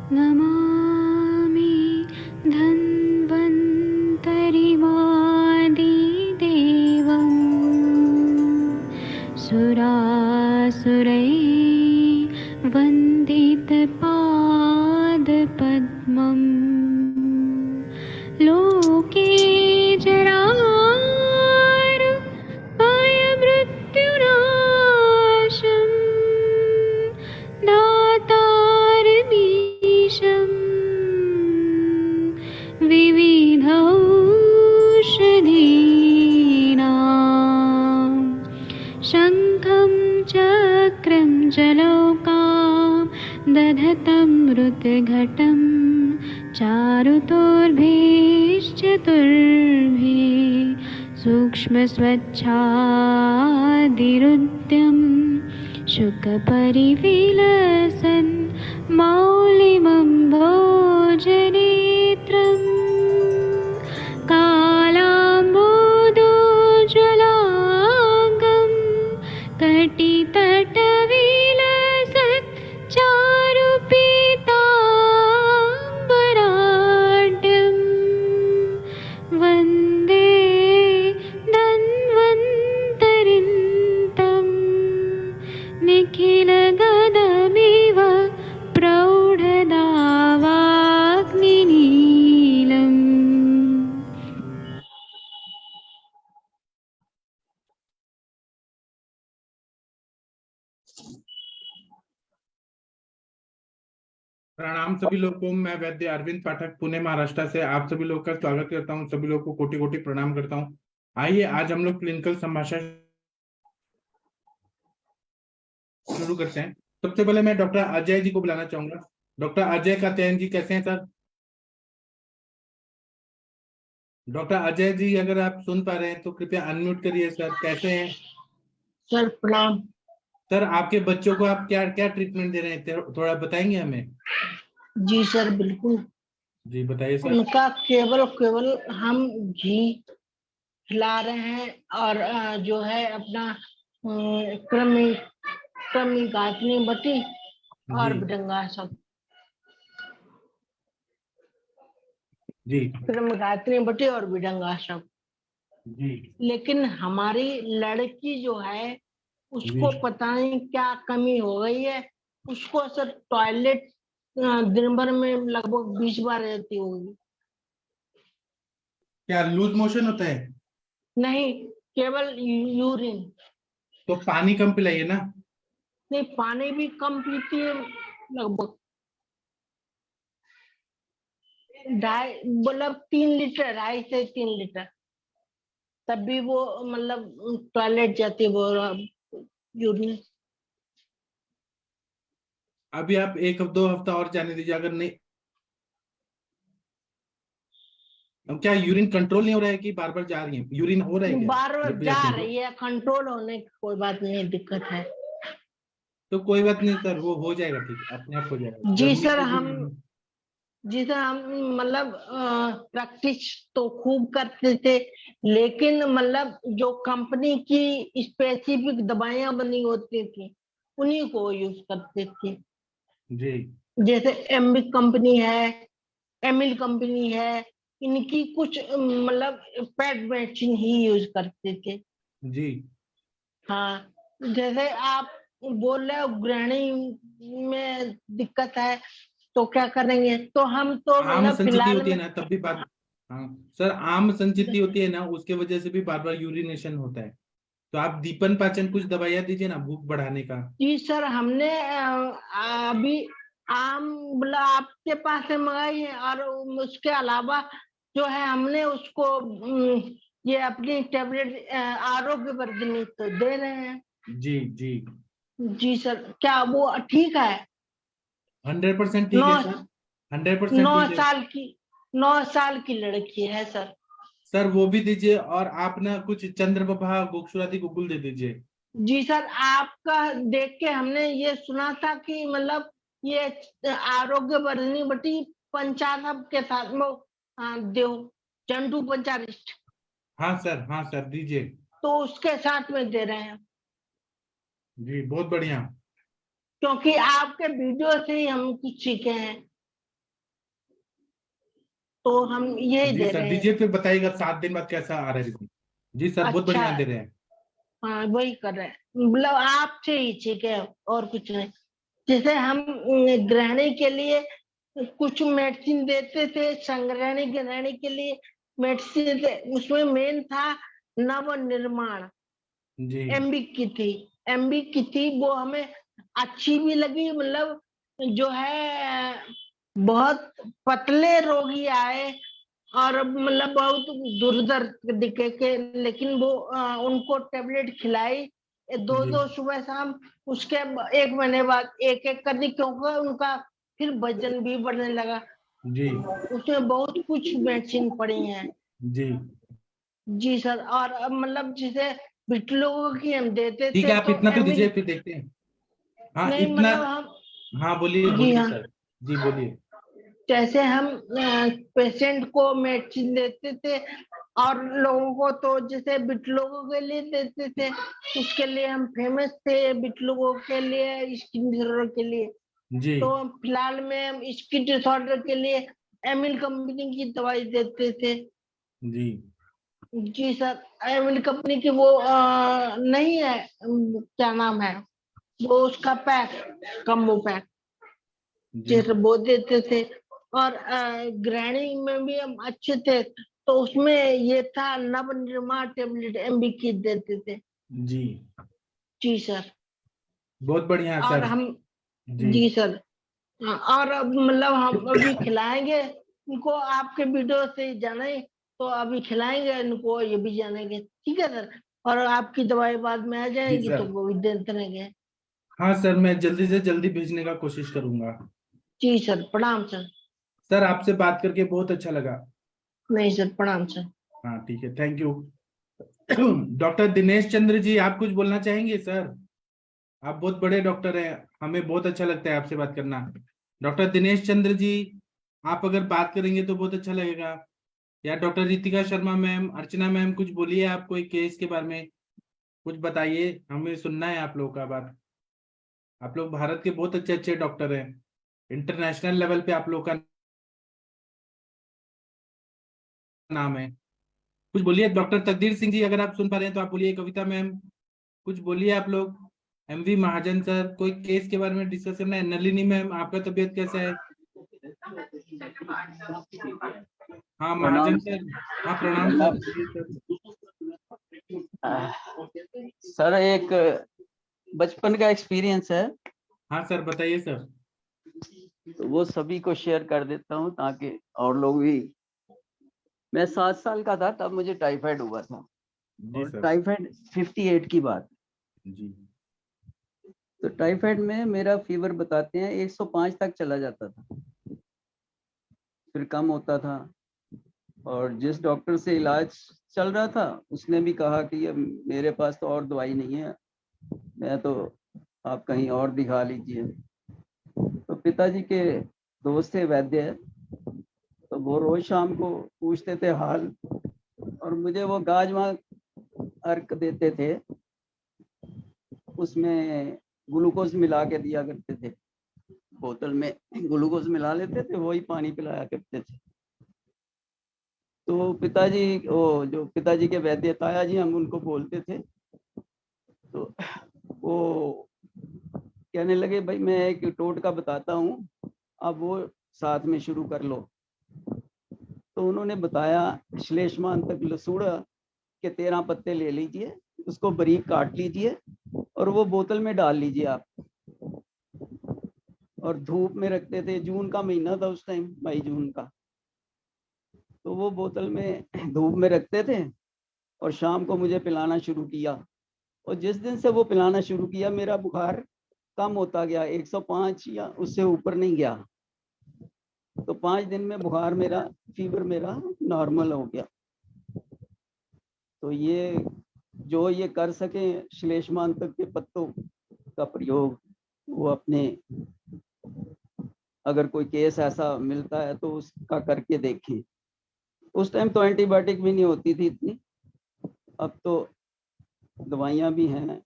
नमामि धन्वन्तरिमादिदेवं सुरासुरैः वन्दितपादपद्मम् लोके जरामृत्युनाशं दातारमीशं विविधौषधीनां शङ्खं चक्रं जलौकां दधतं मृतघटं चारुतोर्भिश्चतुर्भिः सूक्ष्मस्वच्छादिरुद्यं शुकपरिविलसन् मौलिमं भोजनेत्रम् कालाम्बोदोज्ज्वलाङ्गं कटितटविलसत् चारुपीताम्बराढ्यं वन्दे धन्वन्तरिन्तं निखिलगदमिव प्रौढदावाग्निनीलम्। प्रणाम सभी लोगों को। मैं वैद्य अरविंद पाठक पुणे महाराष्ट्र से आप सभी लोग का स्वागत करता हूं। सभी लोगों को कोटि कोटि प्रणाम करता हूं। आइए आज हम लोग क्लिनिकल संभाषण शुरू करते हैं। सबसे पहले मैं डॉक्टर अजय जी को बुलाना चाहूंगा। डॉक्टर अजय कात्यायन जी कैसे हैं सर? डॉक्टर अजय जी अगर आप सुन पा रहे हैं तो कृपया अनम्यूट करिए सर। कैसे हैं सर? प्रणाम सर। आपके बच्चों को आप क्या क्या ट्रीटमेंट दे रहे हैं, थोड़ा बताएंगे हमें? जी सर, बिल्कुल जी बताइए सर। उनका केवल हम घी खिला रहे हैं और जो है अपना क्रमी गायत्री बटी और जी भुजंगा सब जी क्रम गायत्री बटी और भुजंगा सब। जी लेकिन हमारी लड़की जो है उसको जी पता नहीं क्या कमी हो गई है। उसको सर टॉयलेट दिन भर में लगभग 20 बार रहती होगी। क्या लूज मोशन होता है? नहीं, केवल यूरिन। तो पानी कम पिलाइए ना। नहीं, पानी भी कम पीती है, लगभग 3 लीटर, 2.5 से 3 लीटर। तब भी वो मतलब टॉयलेट जाती है वो यूरिन। अभी आप 1-2 हफ्ता और जाने दीजिए। अगर नहीं, अब क्या यूरिन कंट्रोल नहीं हो रहा है कि बार बार जा रही है? यूरिन हो रहा है क्या बार बार जब भी जा आती है? रही है, कंट्रोल होने की कोई बात नहीं, दिक्कत है। तो कोई बात नहीं सर, वो हो जाएगा, ठीक अपने आप हो जाएगा। जी गर्मी सर, से भी हम मतलब प्रैक्टिस तो खूब करते थे, लेकिन मतलब जो कंपनी की स्पेसिफिक दवाइयां बनी होती थी उन्हीं को यूज करते थे। जी जैसे एम्बिक कंपनी है, एमिल कंपनी है, इनकी कुछ मतलब पेट मेडिसिन ही यूज करते थे। जी हाँ, जैसे आप बोल रहे हो गृहिणी में दिक्कत है तो क्या करेंगे, तो हम तो आम मतलब संचिति फिलहाल होती है में। ना तब भी बार। हाँ सर, आम संचिति होती है ना, उसके वजह से भी बार बार यूरिनेशन होता है। तो आप दीपन पाचन कुछ दवाइयाँ दीजिए ना भूख बढ़ाने का। जी सर, हमने अभी आमला आपके पास से मंगाई है, और उसके अलावा जो है हमने उसको ये अपनी टेबलेट आरोग्य वर्धिनी तो दे रहे हैं। जी जी जी सर, क्या वो ठीक है? 100% ठीक नौ है सर। 100% नौ ठीक है साल की 9 साल की लड़की है सर। सर। वो भी दीजिए और आप ना कुछ चंद्रप्रभा गोक्षुरादि गुगुल दे दीजिए। जी सर, आपका देख के हमने ये सुना था कि मतलब ये आरोग्य वर्धिनी बटी पंचानब के साथ में देव चंडू पंचारिष्ट, हाँ सर दीजिए। तो उसके साथ में दे रहे हैं, जी बहुत बढ़िया। क्योंकि आपके वीडियो से ही हम कुछ सीखे हैं। तो हम ये जी दे सर रहे हैं। दीजिए, फिर बताइएगा 7 दिन बाद कैसा आ रहा है रिजल्ट। जी सर बहुत अच्छा, बढ़िया दे रहे हैं। हाँ वही कर रहे हैं, मतलब आपसे ही ठीक है और कुछ नहीं। जैसे हम गृहिणी के लिए कुछ मेडिसिन देते थे, संग्रहणी गृहिणी के लिए मेडिसिन उसमें मेन था नव निर्माण, जी एमबी की थी, वो हमें अच्छी भी लगी। मतलब जो है बहुत पतले रोगी आए और मतलब बहुत दुर्धर दिखे के, लेकिन वो उनको टेबलेट खिलाई, दो जी दो सुबह शाम। उसके 1 महीने बाद एक एक करके, क्योंकि उनका फिर वजन भी बढ़ने लगा। जी उसमें बहुत कुछ मेडिसिन पड़ी हैं। जी जी सर, और अब मतलब जैसे बिटलों की हम देते ठीक थे है, आप तो इतना तो एमिल, दीजिए फिर देखते हैं। हाँ नहीं इतना। मतलब हम, हाँ बोलिए जी बोलिए हाँ, सर। जी बोलिए। जैसे हम पेशेंट को मेडिसिन देते थे और लोगों को तो जैसे बिट लोगों के लिए देते थे, उसके लिए हम फेमस थे, बिट लोगों के लिए, स्किन डिसऑर्डर के लिए। जी तो फिलहाल में हम स्किन डिसऑर्डर के लिए एमिल कंपनी की दवाई देते थे। जी जी सर, एमिल कंपनी की वो नहीं है, क्या नाम है वो उसका पैक, कम्बो पैक, जी जैसे वो देते थे। और गृहिणी में भी हम अच्छे थे, तो उसमें ये था नव निर्माण टेबलेट एमबी की देते थे। जी जी सर, बहुत बढ़िया और सर। हम, जी जी सर, हाँ, और अब मतलब हम अभी खिलाएंगे इनको, आपके वीडियो से ही जाने, तो अभी खिलाएंगे इनको, ये भी जानेंगे, ठीक है सर। और आपकी दवाई बाद में आ जी जाएगी तो सर। वो भी देते रहेंगे। हाँ सर मैं जल्दी से जल्दी भेजने का कोशिश करूंगा। जी सर, प्रणाम सर। सर आपसे बात करके बहुत अच्छा लगा। नहीं सर, प्रणाम सर। हाँ ठीक है, thank you. Doctor Dinesh Chandra ji आप कुछ बोलना चाहेंगे सर? आप बहुत बड़े डॉक्टर हैं, हमें बहुत अच्छा लगता है आपसे बात करना। डॉक्टर दिनेश चंद्र जी, आप अगर बात करेंगे तो बहुत अच्छा लगेगा। या डॉक्टर रितिका शर्मा मैम, अर्चना मैम, कुछ बोलिए आप कोई केस के बारे में कुछ बताइए, हमें सुनना है आप लोगों का बात। आप लोग भारत के बहुत अच्छे अच्छे डॉक्टर हैं, इंटरनेशनल लेवल पे आप लोग का नाम है। कुछ बोलिए डॉक्टर तकदीर सिंह जी, अगर आप सुन पा रहे हैं तो आप बोलिए। कविता मैम कुछ बोलिए आप लोग। एमवी महाजन सर, कोई केस के बारे में डिस्कस करना है। नलिनी मैम आपका तबीयत कैसा है? हाँ प्रणाम महाजन सर। हाँ प्रणाम सर, बोलिए सर। सर। एक बचपन का एक्सपीरियंस है, हाँ सर बताइए सर। तो वो सभी को शेयर कर देता हूँ ताकि और लोग भी। मैं 7 साल का था तब मुझे टाइफाइड हुआ था, जी और सर। टाइफाइड 58 की बात। जी तो टाइफाइड में मेरा फीवर बताते हैं 105 तक चला जाता था, फिर कम होता था। और जिस डॉक्टर से इलाज चल रहा था उसने भी कहा कि ये मेरे पास तो और दवाई नहीं है, मैं तो, आप कहीं और दिखा लीजिए। तो पिताजी के दोस्त थे वैद्य, तो वो रोज शाम को पूछते थे हाल, और मुझे वो गाजमा अर्क देते थे, उसमें ग्लूकोज मिला के दिया करते थे, बोतल में ग्लूकोज मिला लेते थे, वही पानी पिलाया करते थे। तो पिताजी, वो जो पिताजी के वैद्य ताया जी हम उनको बोलते थे, तो वो कहने लगे भाई मैं एक टोटका बताता हूँ, अब वो साथ में शुरू कर लो। तो उन्होंने बताया श्लेष्मांतक लसूड़ा के 13 पत्ते ले लीजिए, उसको बारीक काट लीजिए और वो बोतल में डाल लीजिए आप, और धूप में रखते थे। जून का महीना था उस टाइम, मई जून का, तो वो बोतल में धूप में रखते थे और शाम को मुझे पिलाना शुरू किया। और जिस दिन से वो पिलाना शुरू किया मेरा बुखार कम होता गया, 105 या उससे ऊपर नहीं गया। तो 5 दिन में बुखार मेरा, फीवर मेरा नॉर्मल हो गया। तो ये जो ये कर सके श्लेष्मांतक के पत्तों का प्रयोग, वो अपने, अगर कोई केस ऐसा मिलता है तो उसका करके देखें। उस टाइम तो एंटीबायोटिक भी नहीं होती थी इतनी, अब तो दवाइयाँ भी हैं।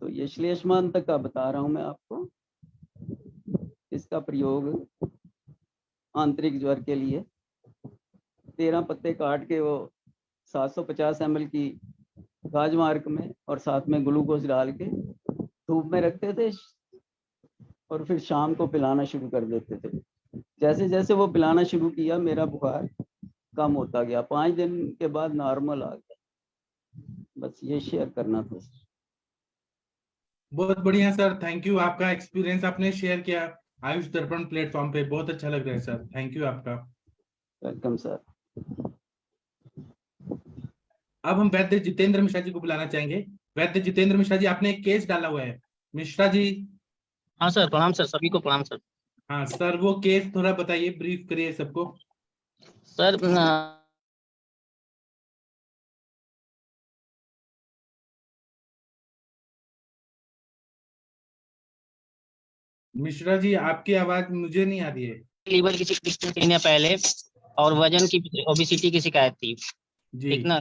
तो ये श्लेष्मांतक का बता रहा हूँ मैं आपको, इसका प्रयोग आंतरिक ज्वर के लिए 13 पत्ते काट के वो 750 ml की राजमार्ग में और साथ में ग्लूकोज डाल के धूप में रखते थे और फिर शाम को पिलाना शुरू कर देते थे। जैसे जैसे वो पिलाना शुरू किया मेरा बुखार कम होता गया, 5 दिन के बाद नॉर्मल आ गया। बस ये शेयर करना था। बहुत बढ़िया सर, थैंक यू। आपका एक्सपीरियंस आपने शेयर किया आयुष दर्पण प्लेटफॉर्म पे, बहुत अच्छा लग रहा है सर, थैंक यू आपका। Welcome sir. अब हम वैद्य जितेंद्र मिश्रा जी को बुलाना चाहेंगे। वैद्य जितेंद्र मिश्रा जी, आपने एक केस डाला हुआ है। मिश्रा जी। हाँ सर, प्रणाम सर, सभी को प्रणाम सर। हाँ सर, वो केस थोड़ा बताइए, ब्रीफ करिए सबको। सर मिश्रा जी, आपकी आवाज मुझे नहीं आ रही है। लीवर की महीने पहले और वजन की ओबेसिटी की शिकायत थी, जी ठीक ना।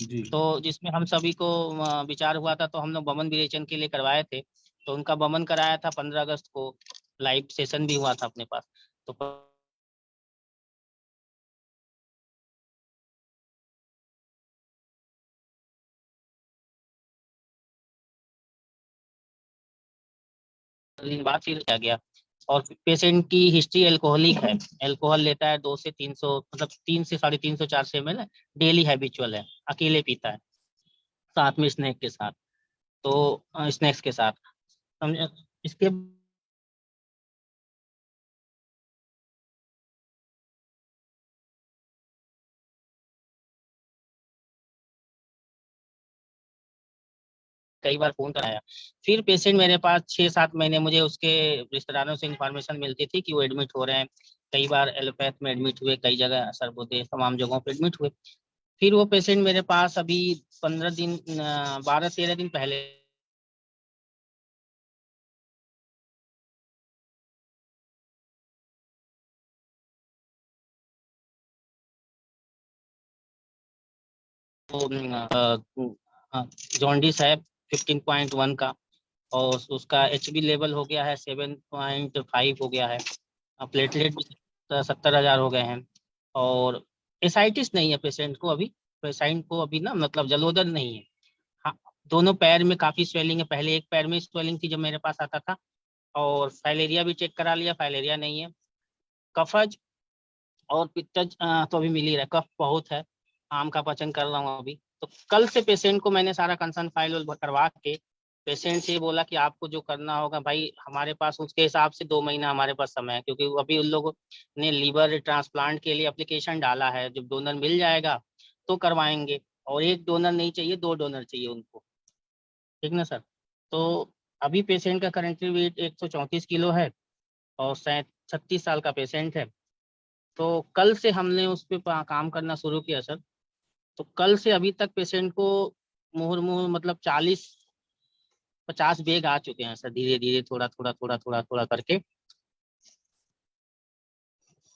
जी। तो जिसमें हम सभी को विचार हुआ था, तो हम लोग बमन विरेचन के लिए करवाए थे। तो उनका बमन कराया था 15 अगस्त को, लाइव सेशन भी हुआ था अपने पास। तो बात फिर आ गया, और पेशेंट की हिस्ट्री अल्कोहलिक है, अल्कोहल लेता है 2 से 300, मतलब 3 से 350 400 ml डेली हैबिचुअल है, अकेले पीता है, साथ में स्नैक के साथ, तो स्नैक्स के साथ समझे। इसके कई बार फोन कराया, फिर पेशेंट मेरे पास 6-7 महीने, मुझे उसके रिश्तेदारों से इंफॉर्मेशन मिलती थी कि वो एडमिट हो रहे हैं। कई बार एलोपैथ में एडमिट हुए, कई जगह सर्वोदय, तमाम जगहों पे एडमिट हुए। फिर वो पेशेंट मेरे पास अभी 15 दिन 12-13 दिन पहले जॉन्डिस है 15.1 का, और उसका HB लेवल हो गया है 7.5 हो गया है, प्लेटलेट भी 70,000 हो गए हैं, और एसाइटिस नहीं है पेशेंट को अभी। पेशेंट को अभी ना, मतलब जलोदर नहीं है। हाँ, दोनों पैर में काफी स्वेलिंग है, पहले एक पैर में स्वेलिंग थी जब मेरे पास आता था, और फाइलेरिया भी चेक करा लिया, फाइलेरिया नहीं है। कफज और पित्तज तो अभी मिल ही रहा है, कफ बहुत है, आम का पाचन कर रहा हूँ अभी। तो कल से पेशेंट को मैंने सारा कंसर्न फाइल करवा के पेशेंट से बोला कि आपको जो करना होगा भाई, हमारे पास उसके हिसाब से 2 महीना हमारे पास समय है, क्योंकि अभी उन लोगों ने लीवर ट्रांसप्लांट के लिए एप्लीकेशन डाला है। जब डोनर मिल जाएगा तो करवाएंगे, और एक डोनर नहीं चाहिए, 2 डोनर चाहिए उनको, ठीक ना सर। तो अभी पेशेंट का करेंटली वेट 134 किलो है, और 36 साल का पेशेंट है। तो कल से हमने उस पर काम करना शुरू किया सर। तो कल से अभी तक पेशेंट को मुहुर्मुहु मतलब 40-50 बेग आ चुके हैं सर, धीरे धीरे, थोड़ा थोड़ा थोड़ा थोड़ा थोड़ा करके।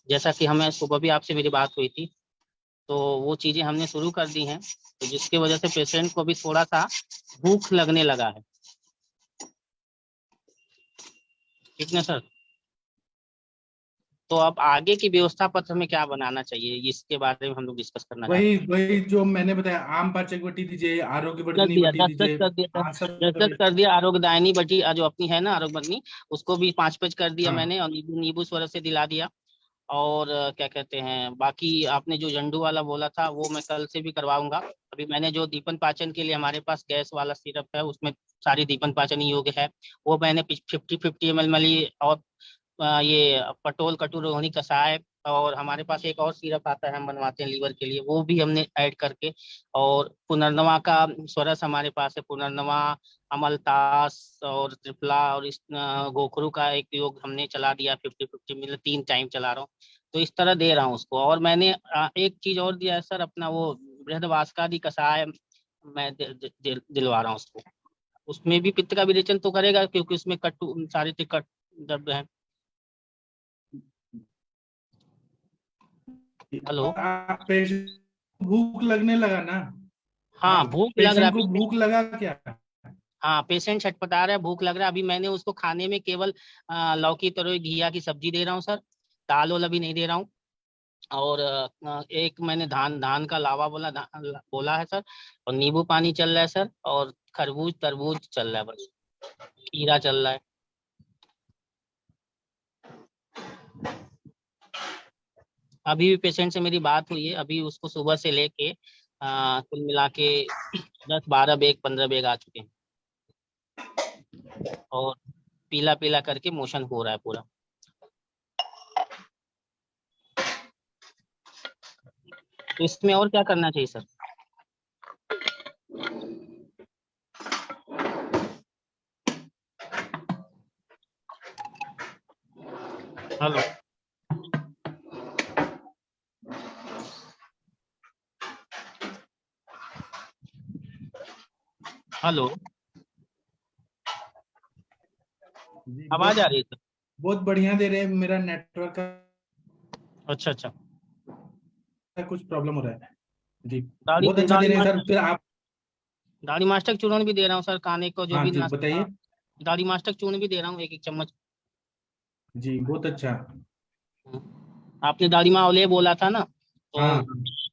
जैसा कि हमें सुबह भी आपसे मेरी बात हुई थी, तो वो चीजें हमने शुरू कर दी हैं, तो जिसकी वजह से पेशेंट को अभी थोड़ा सा भूख लगने लगा है, ठीक ना सर। तो अब आगे की व्यवस्था पत्र हमें क्या बनाना चाहिए, इसके बारे में हम लोग डिस्कस करना चाहते हैं। वही जो मैंने बताया, आम पाचक बटी दीजिए, आरोग्य कर वर्धनी दिया, बटी 10 दीजिए। कर दिया, हाँ सब 10 कर दिया। आरोग्यदायनी बटी जो अपनी है ना, आरोग्य वर्धनी, उसको भी 5-5 कर दिया हाँ मैंने, और नींबू स्वरस से दिला दिया। और क्या कहते हैं, बाकी आपने जो जंडू वाला बोला था वो मैं कल से भी करवाऊंगा। अभी मैंने जो दीपन पाचन के लिए हमारे पास गैस वाला सिरप है, उसमें सारी दीपन पाचन योग्य है, वो मैंने 50-50 ml वाली, और ये पटोल कटुरोहिणी कषाय, और हमारे पास एक और सिरप आता है हम बनवाते हैं लीवर के लिए, वो भी हमने ऐड करके, और पुनर्नवा का स्वरस हमारे पास है, पुनर्नवा, अमलतास और त्रिफला, और इस गोखरू का एक योग हमने चला दिया 50-50 मतलब 3 टाइम चला रहा हूँ। तो इस तरह दे रहा हूँ उसको। और मैंने एक चीज और दिया है सर, अपना वो बृहदवासकादि कषाय मैं दिलवा रहा हूँ उसको। उसमें भी पित्त का विरेचन तो करेगा, क्योंकि उसमें कट्टू सारे कट द्रव्य हैं। हेलो। पेशेंट भूख लगने लगा ना। हाँ, भूख लग रहा पेशेंट को है। भूख लगा क्या? हाँ, पेशेंट छटपटा रहा है, भूख लग रहा है। अभी मैंने उसको खाने में केवल लौकी तरोई घिया की सब्जी दे रहा हूँ सर, दाल वाला भी नहीं दे रहा हूँ। और एक मैंने धान का लावा बोला है सर, और नींबू पानी चल रहा है सर, और खरबूज तरबूज चल रहा है, बस खीरा चल रहा है। अभी भी पेशेंट से मेरी बात हुई है, अभी उसको सुबह से लेके कुल मिला के 10-12 बैग 15 बैग आ चुके हैं, और पीला पीला करके मोशन हो रहा है पूरा। तो इसमें और क्या करना चाहिए सर? हेलो हेलो, जी, आवाज आ रही है सर? बहुत बढ़िया दे रहे हैं, मेरा नेटवर्क का अच्छा कुछ प्रॉब्लम हो रहा है जी। दाढ़ी बहुत अच्छा दे रहे हैं सर। मास्टर, फिर आप दाढ़ी मास्टर चूर्ण भी दे रहा हूँ सर, खाने को जो हाँ भी जी बताइए। दाढ़ी मास्टर चूर्ण भी दे रहा हूँ, 1-1 चम्मच। जी बहुत अच्छा। आपने दाढ़ी मावले बोला था ना, तो हाँ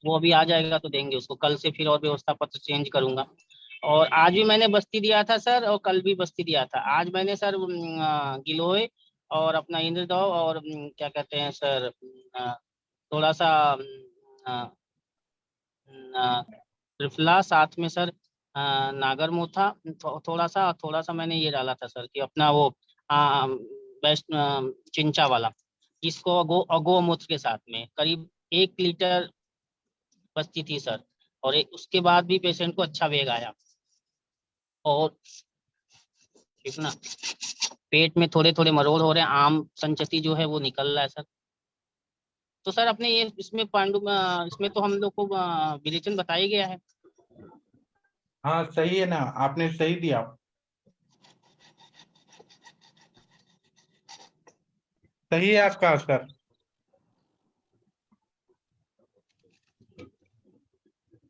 वो अभी आ जाएगा तो देंगे उसको। कल से फिर और व्यवस्था पत्र चेंज करूंगा। और आज भी मैंने बस्ती दिया था सर, और कल भी बस्ती दिया था। आज मैंने सर गिलोय और अपना इंद्रदव और क्या कहते हैं सर, थोड़ा सा त्रिफला, साथ में सर नागरमोथा थोड़ा सा मैंने ये डाला था सर, कि अपना वो बेस्ट चिंचा वाला, इसको गौमूत्र के साथ में करीब 1 लीटर बस्ती थी सर। और उसके बाद भी पेशेंट को अच्छा वेग आया, और ठीक ना, पेट में थोड़े थोड़े मरोड़ हो रहे हैं, आम संचती जो है वो निकल रहा है सर। तो सर अपने ये इसमें इसमें तो हम लोग को विरेचन बताया गया है। हाँ सही है ना, आपने सही दिया। सही है आपका सर।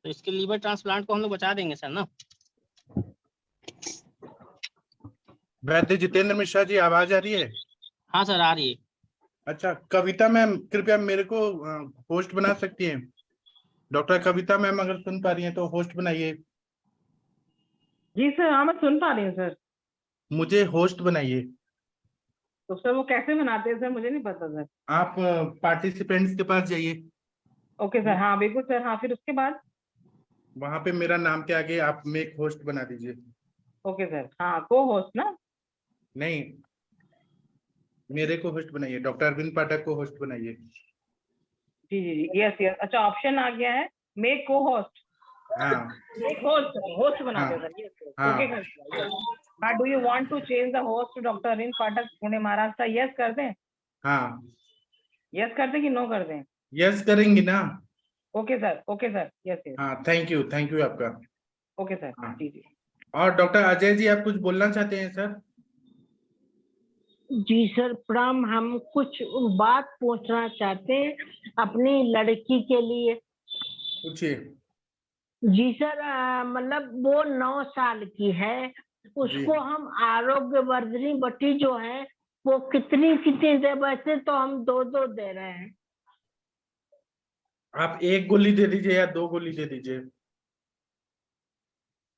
तो इसके लीवर ट्रांसप्लांट को हम लोग बचा देंगे सर ना? वैद्य जितेंद्र मिश्रा जी, आवाज आ रही है? हाँ सर, आ रही है। अच्छा, कविता मैम कृपया मेरे को होस्ट बना सकती हैं? डॉक्टर कविता मैम अगर सुन पा रही हैं तो होस्ट बनाइए। जी सर, हाँ मैं सुन पा रही हूँ सर। मुझे होस्ट बनाइए। तो सर वो कैसे बनाते हैं सर, मुझे नहीं पता सर। आप पार्टिसिपेंट्स के पास जाइए, ओके सर, हाँ बिल्कुल सर। हाँ फिर उसके बाद? वहां पे मेरा नाम के आगे आप मेक होस्ट बना दीजिए। ओके सर, हाँ को होस्ट ना? नहीं, मेरे को होस्ट बनाइए, डॉक्टर अरविंद पाठक को होस्ट बनाइए। जी जी जी, यस यस। अच्छा, ऑप्शन आ गया है मेक को होस्ट। हाँ होस्ट होस्ट बनाते हैं हाँ सर। यस हाँ okay sir. Do you want to change the host to doctor Arvind Pathak, Pune Maharashtra? Yes कर दें? हाँ। यस कर दें कि नो कर दें? यस करेंगी ना? Okay sir, yes yes. हाँ थैंक यू आपका। ओके सर, हाँ। जी जी। और डॉक्टर अजय जी, आप कुछ बोलना चाहते हैं सर? जी सर प्रणाम। हम कुछ बात पूछना चाहते हैं अपनी लड़की के लिए। पूछिए। जी सर, मतलब वो 9 साल की है, उसको हम आरोग्यवर्धिनी बटी जो है वो कितनी दे? वैसे तो हम 2 दे रहे हैं। आप 1 गोली दे दीजिए या 2 गोली दे दीजिए।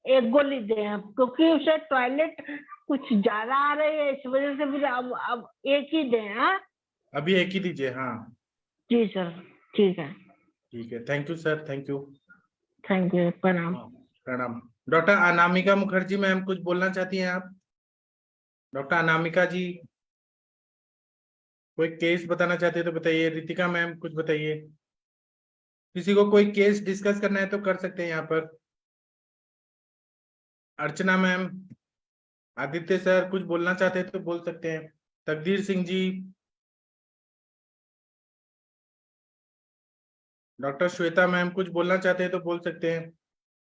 1 गोली दें, क्योंकि उसे टॉयलेट कुछ ज्यादा आ रही है, इस वजह से फिर अब 1 ही दें। हाँ अभी 1 ही दीजिए। हाँ जी सर, ठीक है। ठीक है, thank you sir, thank you. Thank you, प्रणाम। प्रणाम। डॉक्टर अनामिका मुखर्जी मैम, कुछ बोलना चाहती हैं आप? डॉक्टर अनामिका जी, कोई केस बताना चाहते हैं तो बताइए। रितिका मैम कुछ बताइए। किसी को कोई केस डिस्कस करना है तो कर सकते हैं यहाँ पर। अर्चना मैम, आदित्य सर कुछ बोलना चाहते हैं तो बोल सकते हैं। तकदीर सिंह जी, डॉक्टर श्वेता मैम कुछ बोलना चाहते हैं तो बोल सकते हैं।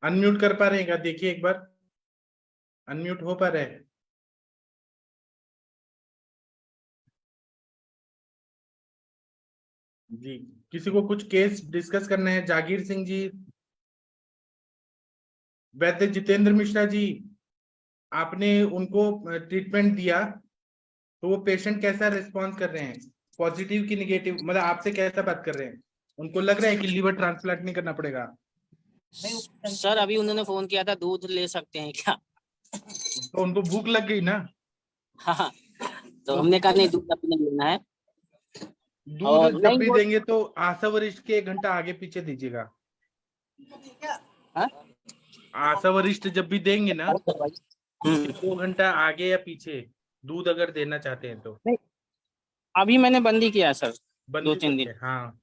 अनम्यूट कर पा रहे हैं क्या, देखिए एक बार अनम्यूट हो पा रहे हैं? जी, किसी को कुछ केस डिस्कस करना है? जागीर सिंह जी, वैद्य जितेंद्र मिश्रा जी, आपने उनको ट्रीटमेंट दिया तो वो पेशेंट कैसा रिस्पॉन्स कर रहे हैं? पॉजिटिव की नेगेटिव, मतलब आपसे कैसा बात कर रहे हैं? उनको लग रहा है कि लीवर ट्रांसप्लांट नहीं करना पड़ेगा? नहीं सर, अभी उन्होंने फोन किया था, दूध ले सकते हैं क्या? तो उनको भूख लग गई ना। हाँ, तो हमने कहा नहीं, दूध अभी नहीं लेना है। दूध और जब नहीं भी वो- देंगे तो आशा वरिष्ठ के 1 घंटा आगे पीछे दीजिएगा। हाँ? आशा वरिष्ठ जब भी देंगे ना, हम्म, 2 घंटा आगे या पीछे दूध अगर देना चाहते हैं तो अभी मैंने बंदी किया है सर, बंद 2-3 दिन, करके। हाँ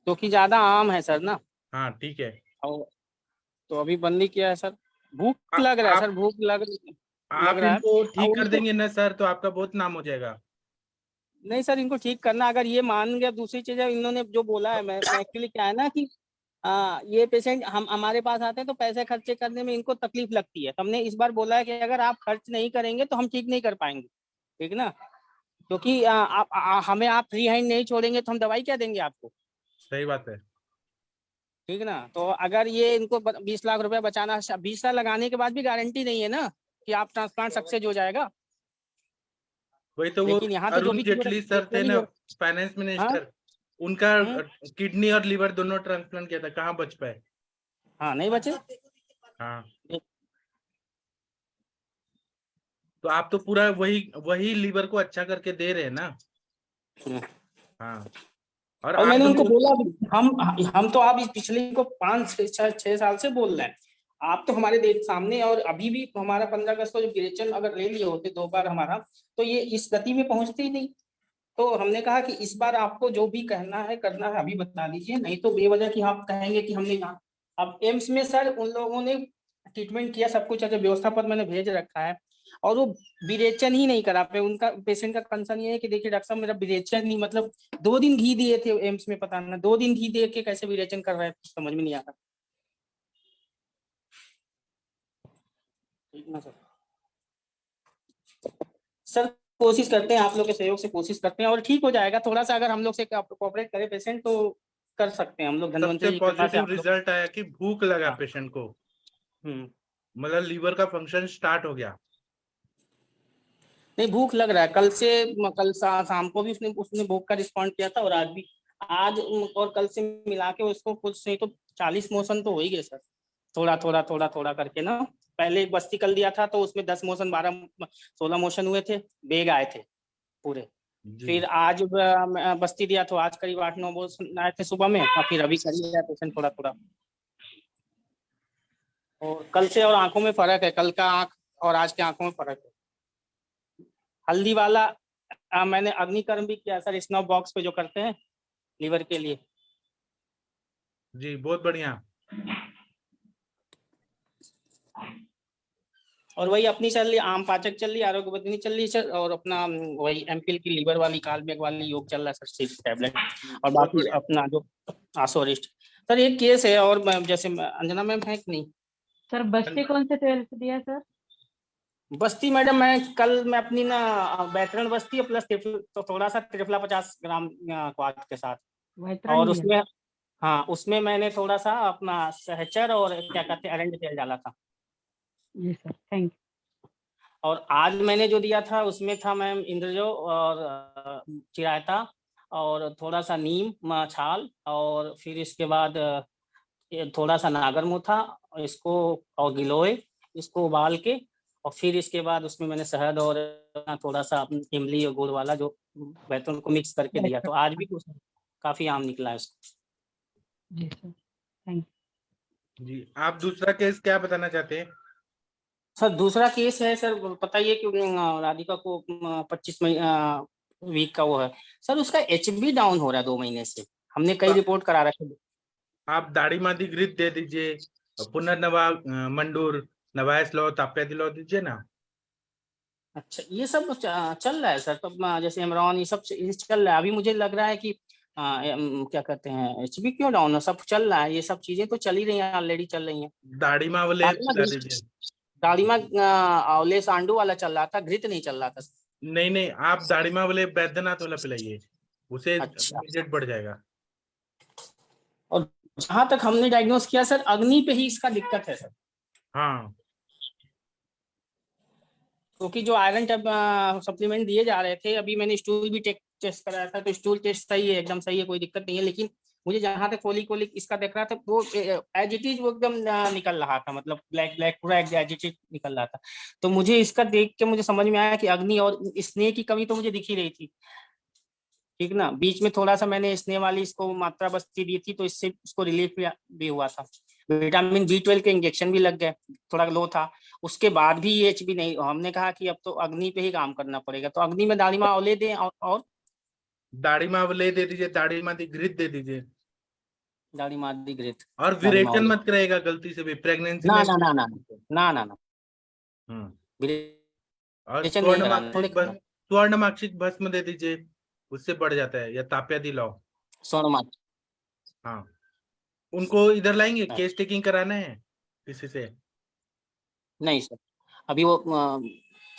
क्योंकि ज्यादा आम है सर ना। हाँ ठीक है। और तो अभी बंदी किया है सर। भूख आ- लग रहा है आप सर, भूख लग आप रहा है। इनको और ठीक कर उनको देंगे ना सर, तो आपका बहुत नाम हो जाएगा। नहीं सर, इनको ठीक करना, अगर ये मान गया। दूसरी चीज है, इन्होंने जो बोला है, मैं एक्चुअली क्या है ना कि ये पेशेंट हम हमारे पास आते हैं तो पैसे खर्चे करने में इनको तकलीफ लगती है। तो हमने इस बार बोला है कि अगर आप खर्च नहीं करेंगे तो हम ठीक नहीं कर पाएंगे, ठीक ना? क्योंकि हमें आप फ्री हैंड नहीं छोड़ेंगे तो हम दवाई क्या देंगे आपको, सही बात है। ठीक ना? तो अगर ये इनको 20 लाख रुपए बचाना, 20 लाख लगाने के बाद भी गारंटी नहीं है ना कि आप ट्रांसप्लांट सक्सेस हो जाएगा। वही तो वो लेकिन यहाँ तो जो अरुण भी जेटली सर थे ना, फाइनेंस हाँ मिनिस्टर, उनका किडनी और लीवर दोनों ट्रांसप्लांट किया था, कहाँ बच पाए? हाँ, नहीं बचे। हाँ, तो आप तो पूरा वही लीवर को अच्छा करके दे रहे हैं ना। हाँ, और और आप मैंने उनको लोग बोला भी, हम तो आप इस पिछले को 5-6 साल से बोल रहे हैं। आप तो हमारे देख सामने, और अभी भी हमारा 15 अगस्त को जो विरेचन अगर ले लिए होते 2 बार हमारा, तो ये इस गति में पहुंचते ही नहीं। तो हमने कहा कि इस बार आपको जो भी कहना है करना है अभी बता दीजिए, नहीं तो बेवजह कि आप कहेंगे कि हमने यहाँ। अब एम्स में सर उन लोगों ने ट्रीटमेंट किया, सब कुछ अच्छा, व्यवस्था पर मैंने भेज रखा है, और वो विरेचन ही नहीं करा पे। उनका पेशेंट का कंसर्न ये है कि देखिए डॉक्टर साहब, मेरा विरेचन नहीं, मतलब 2 दिन घी दिए थे एम्स में, पता ना 2 दिन घी दे के कैसे विरेचन कर रहे हैं, समझ में नहीं आ रहा। ठीक ना सर, कोशिश करते हैं, आप लोग के सहयोग से कोशिश करते हैं और ठीक हो जाएगा। थोड़ा सा अगर हम लोग से कोऑपरेट करे पेशेंट तो कर सकते हैं हम लोग। सबसे धन्वंतरी जी के पास पॉजिटिव रिजल्ट आया कि भूख लगा हाँ। पेशेंट को, हम्म। मतलब लीवर का फंक्शन स्टार्ट हो गया। नहीं, भूख लग रहा है। कल शाम को भी उसने भूख का रिस्पॉन्ड किया था, और आज भी, आज और कल से मिला के उसको कुछ नहीं तो 40 मोशन तो हो ही गए सर, थोड़ा थोड़ा थोड़ा थोड़ा करके ना। पहले एक बस्ती कल दिया था तो उसमें 10 मोशन 12-16 मोशन हुए थे, बेग आए थे पूरे। फिर आज बस्ती दिया तो आज करीब 8-9 मोशन आए थे सुबह में, और फिर अभी करी है पेशेंट थोड़ा थोड़ा। और कल से और आंखों में फर्क है, कल का आंख और आज के आंखों में फर्क है। हल्दी वाला मैंने अग्निकर्म भी किया सर, स्नॉप बॉक्स पे जो करते हैं लीवर के लिए। जी बहुत बढ़िया। और वही अपनी चल रही, आम पाचक चल रही, आरोग्य बदनी चल रही सर, और अपना वही एमपीएल की लीवर वाली कालबेग वाली योग चल रहा है सर, 6 टैबलेट। और बाकी अपना जो आसोरिस्ट। सर एक केस है, और जैसे अंजना मैम है कि नहीं सर बस्ती कौन से तेल से दिया सर? बस्ती मैडम, मैं अपनी ना वेटरन बस्ती प्लस तो थोड़ा सा त्रिफला 50 ग्राम क्वार्ट के साथ, और उसमें हाँ उसमें मैंने थोड़ा सा अपना सहचर और क्या कहते हैं अरंड तेल डाला था। जी सर, थैंक यू। और आज मैंने जो दिया था उसमें था मैम इंद्रजो और चिरायता और थोड़ा सा नीम छाल, और फिर इसके बाद थोड़ा सा नागरमूथा इसको, और गिलोय इसको उबाल के, और फिर इसके बाद उसमें मैंने शहद और थोड़ा सा इमली और गुड़ वाला जो बैतून को मिक्स करके दिया। तो आज भी काफी आम निकला है उसको। जी सर, थैंक यू। जी, आप दूसरा केस क्या बताना चाहते हैं? सर दूसरा केस है सर, पता ही है कि राधिका को 25 वीक का वो है सर, उसका HB डाउन हो रहा है 2 महीने से। हमने कई रिपोर्ट करा रखे। आप दाढ़ी मादी घृत दे दीजिए, पुनर्नवा मंडूर, नवायस लो, ताप्यादी लो दीजिए ना। अच्छा, ये सब चल रहा है सर, तो जैसे एमरॉन ये सब चल रहा है। अभी मुझे लग रहा है कि क्या कहते हैं HB क्यों डाउन है, सब चल रहा है, ये सब चीजें तो चल ही रही हैं, ऑलरेडी चल रही हैं। दाढ़ी मावले बता दीजिए। दाढ़ी में आंवले सांडू वाला चल रहा था, घृत नहीं चल रहा था। नहीं नहीं, आप दाढ़ी मावले बैद्यनाथ वाला पिलाइए, उसे अच्छा, इमीडिएट बढ़ जाएगा। और जहां तक हमने डायग्नोस किया सर, अग्नि पे ही इसका दिक्कत है सर, हाँ, क्योंकि जो आयरन सप्लीमेंट दिए जा रहे थे, अभी मैंने स्टूल भी टेस्ट कराया था तो स्टूल टेस्ट सही है, एकदम सही है, कोई दिक्कत नहीं है। लेकिन मुझे जहाँ तक कोलिक इसका देख रहा था वो एज इट इज वो एकदम निकल रहा था, मतलब ब्लैक ब्लैक पूरा एज इट इज निकल रहा था। तो मुझे इसका देख के मुझे समझ में आया कि अग्नि और स्नेह की कमी तो मुझे दिख ही रही थी, ठीक ना। बीच में थोड़ा सा मैंने स्नेह वाली इसको मात्रा बस्ती दी थी तो इससे उसको रिलीफ भी हुआ था। विटामिन B12 के इंजेक्शन भी लग गए, थोड़ा लो था। उसके बाद भी ये HB नहीं, हमने कहा कि अब तो अग्नि पे ही काम करना पड़ेगा। तो अग्नि में दाढ़ी माँ औले दें और दाढ़ी मावले दे दीजिए, दाढ़ी मादी घृत दे दीजिए, दाढ़ी मादी घृत, और दाढ़ी विरेचन माँ मत करेगा गलती से भी प्रेगनेंसी ना में। ना ना ना ना ना ना हम्म। और विरेचन नहीं कराना, थोड़े कराना। स्वर्णमाक्षिक भस्म दे दीजिए, उससे बढ़ जाता है, या ताप्या दिलाओ। सोनमार्ग हाँ, उनको इधर लाएंगे, केस टेकिंग कराना है किसी से? नहीं सर, अभी वो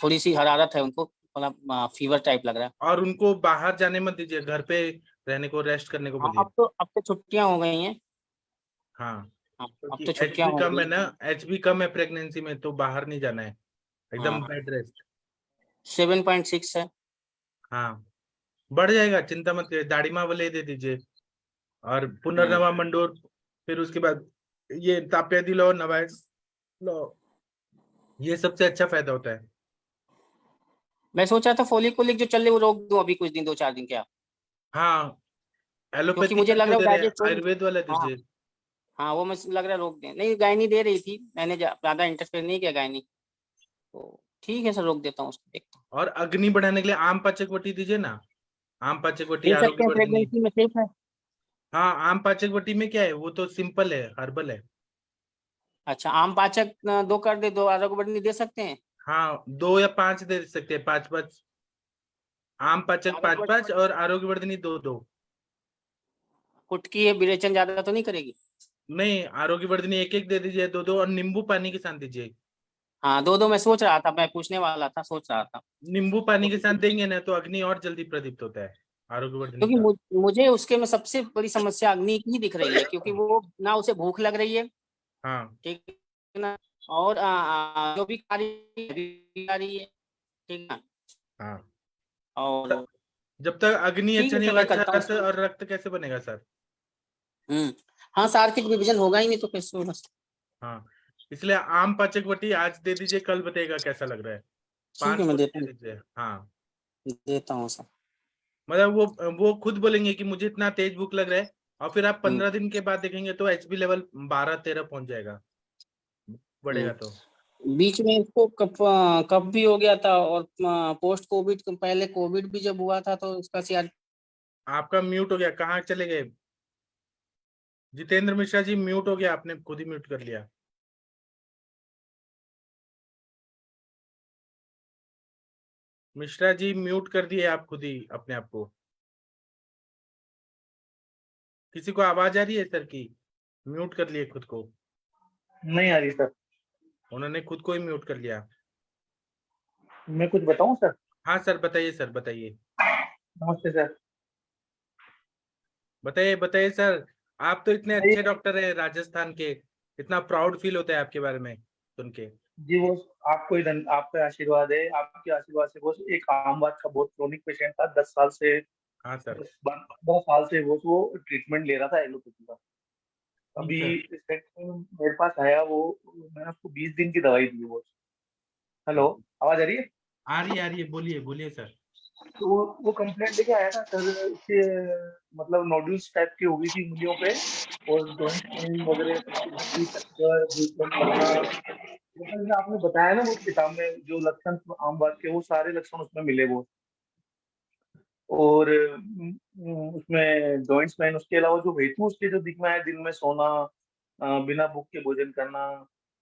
थोड़ी सी हरारत है उनको, थोड़ा फीवर टाइप लग रहा है। और उनको बाहर जाने मत दीजिए, घर पे रहने को, रेस्ट करने को हाँ, बोलिए। अब तो छुट्टियां हो गई हैं। हाँ, हाँ, अब क्योंकि तो छुट्टियां HB हो कम है गई। ना, HB कम है प्रेगनेंसी में, तो बाहर नहीं जाना है, एकदम हाँ, बेड रेस्ट। 7.6 है। हाँ, बढ़ जाएगा, चिंता मत करिए, दाढ़ीमा वाले दे दीजिए, और हम्म, पुनर्नवा मंडोर, फिर उसके बाद ये ताप्या दिलाओ, नवाइस लो, ये सबसे अच्छा फायदा होता है। मैं सोच रहा था फोलिक जो चल रही वो रोक दूं अभी कुछ दिन, 2-4 दिन क्या, हाँ, क्योंकि एलोपैथी मुझे का लग क्यों रहा दे है रहे हैं, डाइजेस्ट हो। आयुर्वेद वाला हाँ दीजिए। हाँ, वो मुझे लग रहा है रोक दें। नहीं, गायनी दे रही थी, मैंने ज्यादा इंटरफेयर नहीं किया गायनी, तो ठीक है सर, रोक देता हूँ उसको, देखता हूँ। और अग्नि बढ़ाने के लिए आम पाचक वटी दीजिए ना, आम पाचक वटी दे आरोग्य सकते हैं, वर्धिनी। प्रेगनेंसी में सेफ है। हाँ, आम पाचक वटी में क्या है, वो तो सिंपल है, हर्बल है। अच्छा, आम पाचक 2 कर दे, 2 आरोग्य वर्धिनी दे सकते हैं। हाँ, 2 या 5 दे सकते हैं, 5-5, आम पाचक आरोग्य 5-5 वर्धिनी और आरोग्य वर्धिनी 2-2। कुटकी है, विरेचन ज्यादा तो नहीं करेगी। नहीं, आरोग्य वर्धिनी 1-1 दे दीजिए, 2-2, और नींबू पानी के साथ दीजिए। हाँ, 2-2 मैं सोच रहा था, मैं पूछने वाला था, सोच रहा था। नींबू पानी के क्योंकि साथ देंगे ना तो अग्नि और जल्दी प्रदीप्त होता है, आरोग्य वर्धिनी क्योंकि का। मुझे उसके में सबसे बड़ी समस्या अग्नि की ही दिख रही है, क्योंकि वो ना उसे भूख लग रही है, हाँ ठीक है ना, और जो भी खा रही है, ठीक है ना, हाँ, और जब तक अग्नि ठीक अच्छा है नहीं सर, होगा, मैं अच्छा करता हूँ रस और रक्त कैसे बनेगा सर? हम्म। हाँ, सार्किक विभाजन होगा ही नहीं तो कैसे होगा। हाँ, इसलिए आम पाचक वटी आज दे दीजिए, कल बताइएगा कैसा लग रहा है। ठीक 5 है, मैं गोली देता दे हूँ, दीजिए। हाँ, देता हूँ सर। मतलब वो खुद बोलेंगे कि मुझे इतना तेज भूख लग रहा है, और फिर आप हम्म 15 दिन के बाद देखेंगे तो HB लेवल 12-13 पहुंच जाएगा, बढ़ेगा तो। बीच में इसको कब भी हो गया था, और पोस्ट कोविड, पहले कोविड भी जब हुआ था तो उसका CR। आपका म्यूट हो गया, कहाँ चले गए? जितेंद्र मिश्रा जी म्यूट हो गया, आपने खुद ही म्यूट कर लिया। मिश्रा जी म्यूट कर दिए आप खुद ही अपने आप को। किसी को आवाज आ रही है सर की? म्यूट कर लिए खुद को, नहीं आ रही सर। उन्होंने खुद को ही म्यूट कर लिया। मैं कुछ बताऊं सर? हाँ सर, बताइए सर, बताइए नमस्ते सर। बताइए बताइए सर। आप तो इतने नहीं, अच्छे डॉक्टर हैं राजस्थान के, इतना प्राउड फील होता है आपके बारे में सुन के। जी वो आपको ही आपका आशीर्वाद है, आपके आशीर्वाद से वो एक आम बात का बहुत क्रोनिक पेशेंट था, 10 साल से, हाँ सर। 10 साल से वो ट्रीटमेंट ले रहा था एलोपैथी का। अभी सर, रिसेंटली मेरे पास आया वो, मैंने उसको 20 दिन की दवाई दी वो। हेलो, आवाज आ रही है? आ रही है, बोलिए बोलिए सर। तो वो कंप्लेंट लेके आया था सर, इसके मतलब नोडुल्स टाइप की हो गई थी उंगलियों पे, और जॉइंट पेन वगैरह सब कुछ थी, चक्कर, भूख कम लगना, जैसा कि आपने बताया ना वो किताब में जो लक्षण आम बात के, वो सारे लक्षण उसमें मिले वो। और उसमें जॉइंट्स पेन, उसके अलावा जो हेतु उसके जो दिख में आया, दिन में सोना, बिना भूख के भोजन करना,